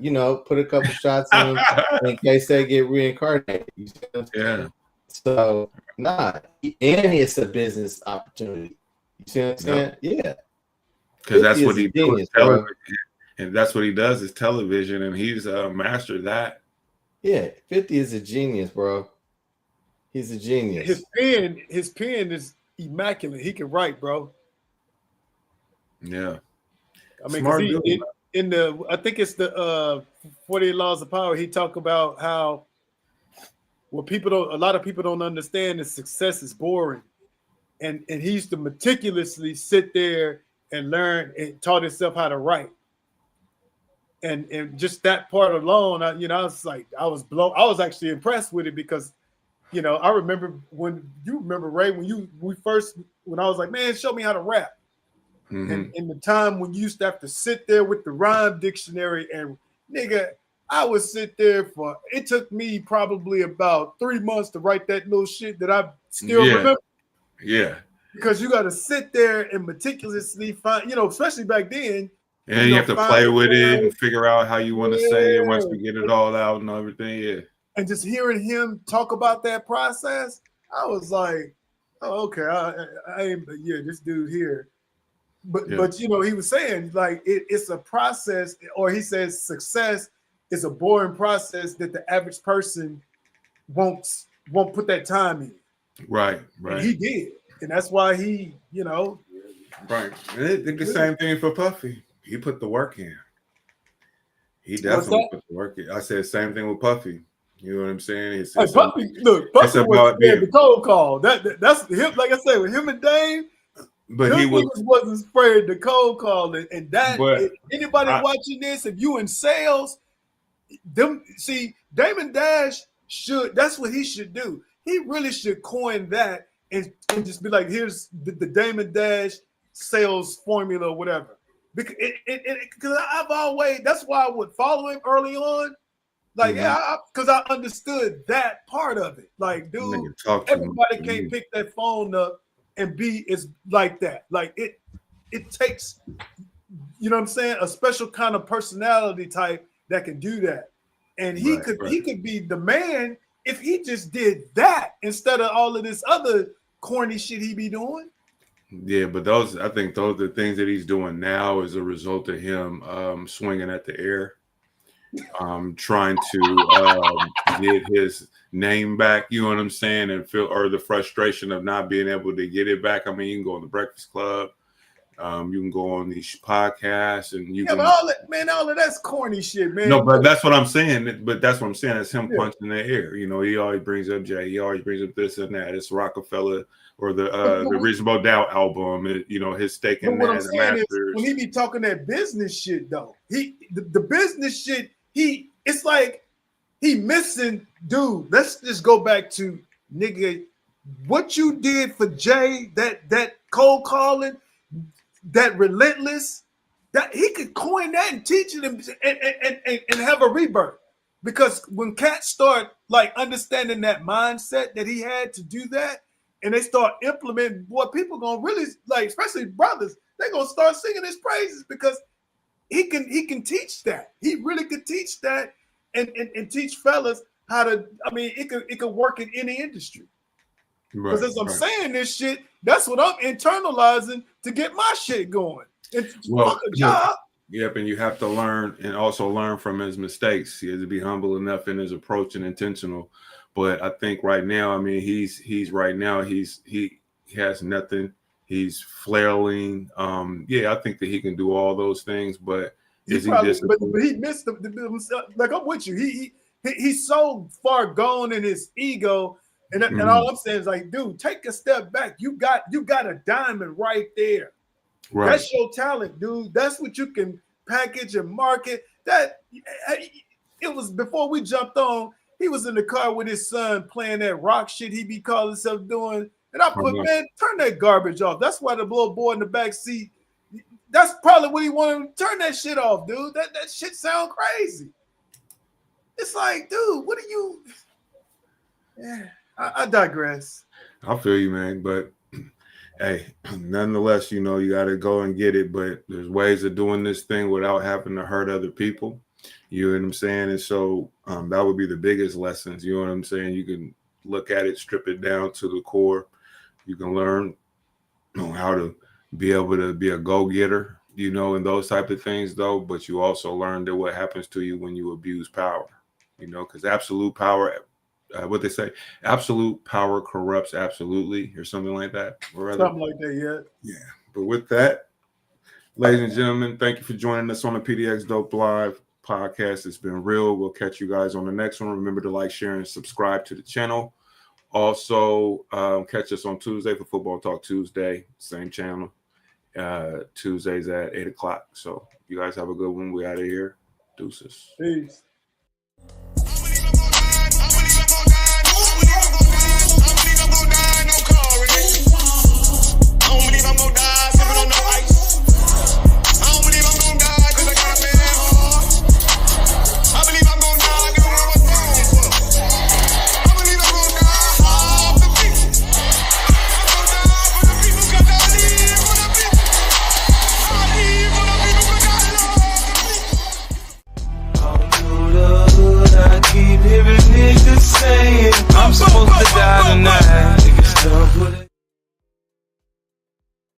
Put a couple shots in them in case they get reincarnated. You see what I'm saying? So and it's a business opportunity. You see what I'm saying? Yeah. Because that's what he does. And that's what he does is television, and he's mastered that. Yeah, 50 is a genius, bro. He's a genius. His pen is immaculate. He can write, bro. Yeah. I mean, I think it's the 48 Laws of Power. He talk about how a lot of people don't understand is success is boring, and he used to meticulously sit there and learn and taught himself how to write. And just that part alone, I was actually impressed with it because, I remember when Ray, when I was like, man, show me how to rap. Mm-hmm. And in the time when you used to have to sit there with the rhyme dictionary and nigga, I would sit there it took me probably about 3 months to write that little shit that I still remember. Yeah. Because you got to sit there and meticulously find, especially back then. And you have to play with it and figure out how you want to say it once we get it all out and everything. Yeah. And just hearing him talk about that process, I was like, oh, okay. This dude here. But he was saying like it's a process, or he says success is a boring process that the average person won't put that time in. Right. And he did. And that's why he, Right. And the same thing for Puffy. He put the work in. He definitely put the work in. I said same thing with Puffy. You know what I'm saying? Puffy was the cold call. That's him. Like I said, with him and Dame, but he wasn't afraid to cold call it. And that anybody watching this, if you in sales, Damon Dash should. That's what he should do. He really should coin that and just be like, here's the Damon Dash sales formula or whatever. Because I've always, that's why I would follow him early on. Like, because I understood that part of it. Like, dude, everybody can't pick that phone up and be is like that. Like it takes, you know what I'm saying, a special kind of personality type that can do that. And he could be the man if he just did that instead of all of this other corny shit he be doing. Yeah, but I think those are the things that he's doing now as a result of him swinging at the air, trying to get his name back. You know what I'm saying, and or the frustration of not being able to get it back. I mean, you can go on the Breakfast Club, you can go on these podcasts, and but all of that's corny shit, man. No, but that's what I'm saying. But that's what I'm saying. It's him punching the air. He always brings up Jay. He always brings up this and that. It's Rockefeller. Or the Reasonable Doubt album, his stake in that. When he be talking that business shit, though, the business shit, it's like he missing, dude. Let's just go back to nigga, what you did for Jay, that cold calling, that relentless, that he could coin that and teach it and have a rebirth. Because when cats start like understanding that mindset that he had to do that. And they start implementing, boy, people gonna really like, especially brothers, they're gonna start singing his praises because he can teach that. He really could teach that and teach fellas how to. I mean, it could work in any industry. Because as I'm saying this shit, that's what I'm internalizing to get my shit going. It's a job. Yep, and you have to learn and also learn from his mistakes. He has to be humble enough in his approach and intentional. But I think right now, I mean, he has nothing. He's flailing. Yeah, I think that he can do all those things, but but he missed the like I'm with you. He's so far gone in his ego, and all I'm saying is like, dude, take a step back. You got a diamond right there. Right. That's your talent, dude. That's what you can package and market. That it was before we jumped on. He was in the car with his son playing that rock shit he be calling himself doing. And I put, man, turn that garbage off. That's why the little boy in the back seat, that's probably what he wanted to turn that shit off, dude. That shit sound crazy. It's like, dude, what are you? Yeah, I digress. I feel you, man. But hey, nonetheless, you got to go and get it. But there's ways of doing this thing without having to hurt other people. You know what I'm saying? And so that would be the biggest lessons. You know what I'm saying? You can look at it, strip it down to the core. You can learn how to be able to be a go-getter, and those type of things, though. But you also learn that what happens to you when you abuse power, because absolute power, what they say, absolute power corrupts absolutely, or something like that. Something like that, yeah. Yeah. But with that, ladies and gentlemen, thank you for joining us on the PDXDOPE Live Podcast. It's been real. We'll catch you guys on the next one. Remember to like, share, and subscribe to the channel. Also, catch us on Tuesday for Football Talk Tuesday, same channel, Tuesdays at 8 o'clock. So you guys have a good one. We out of here. Deuces. Peace.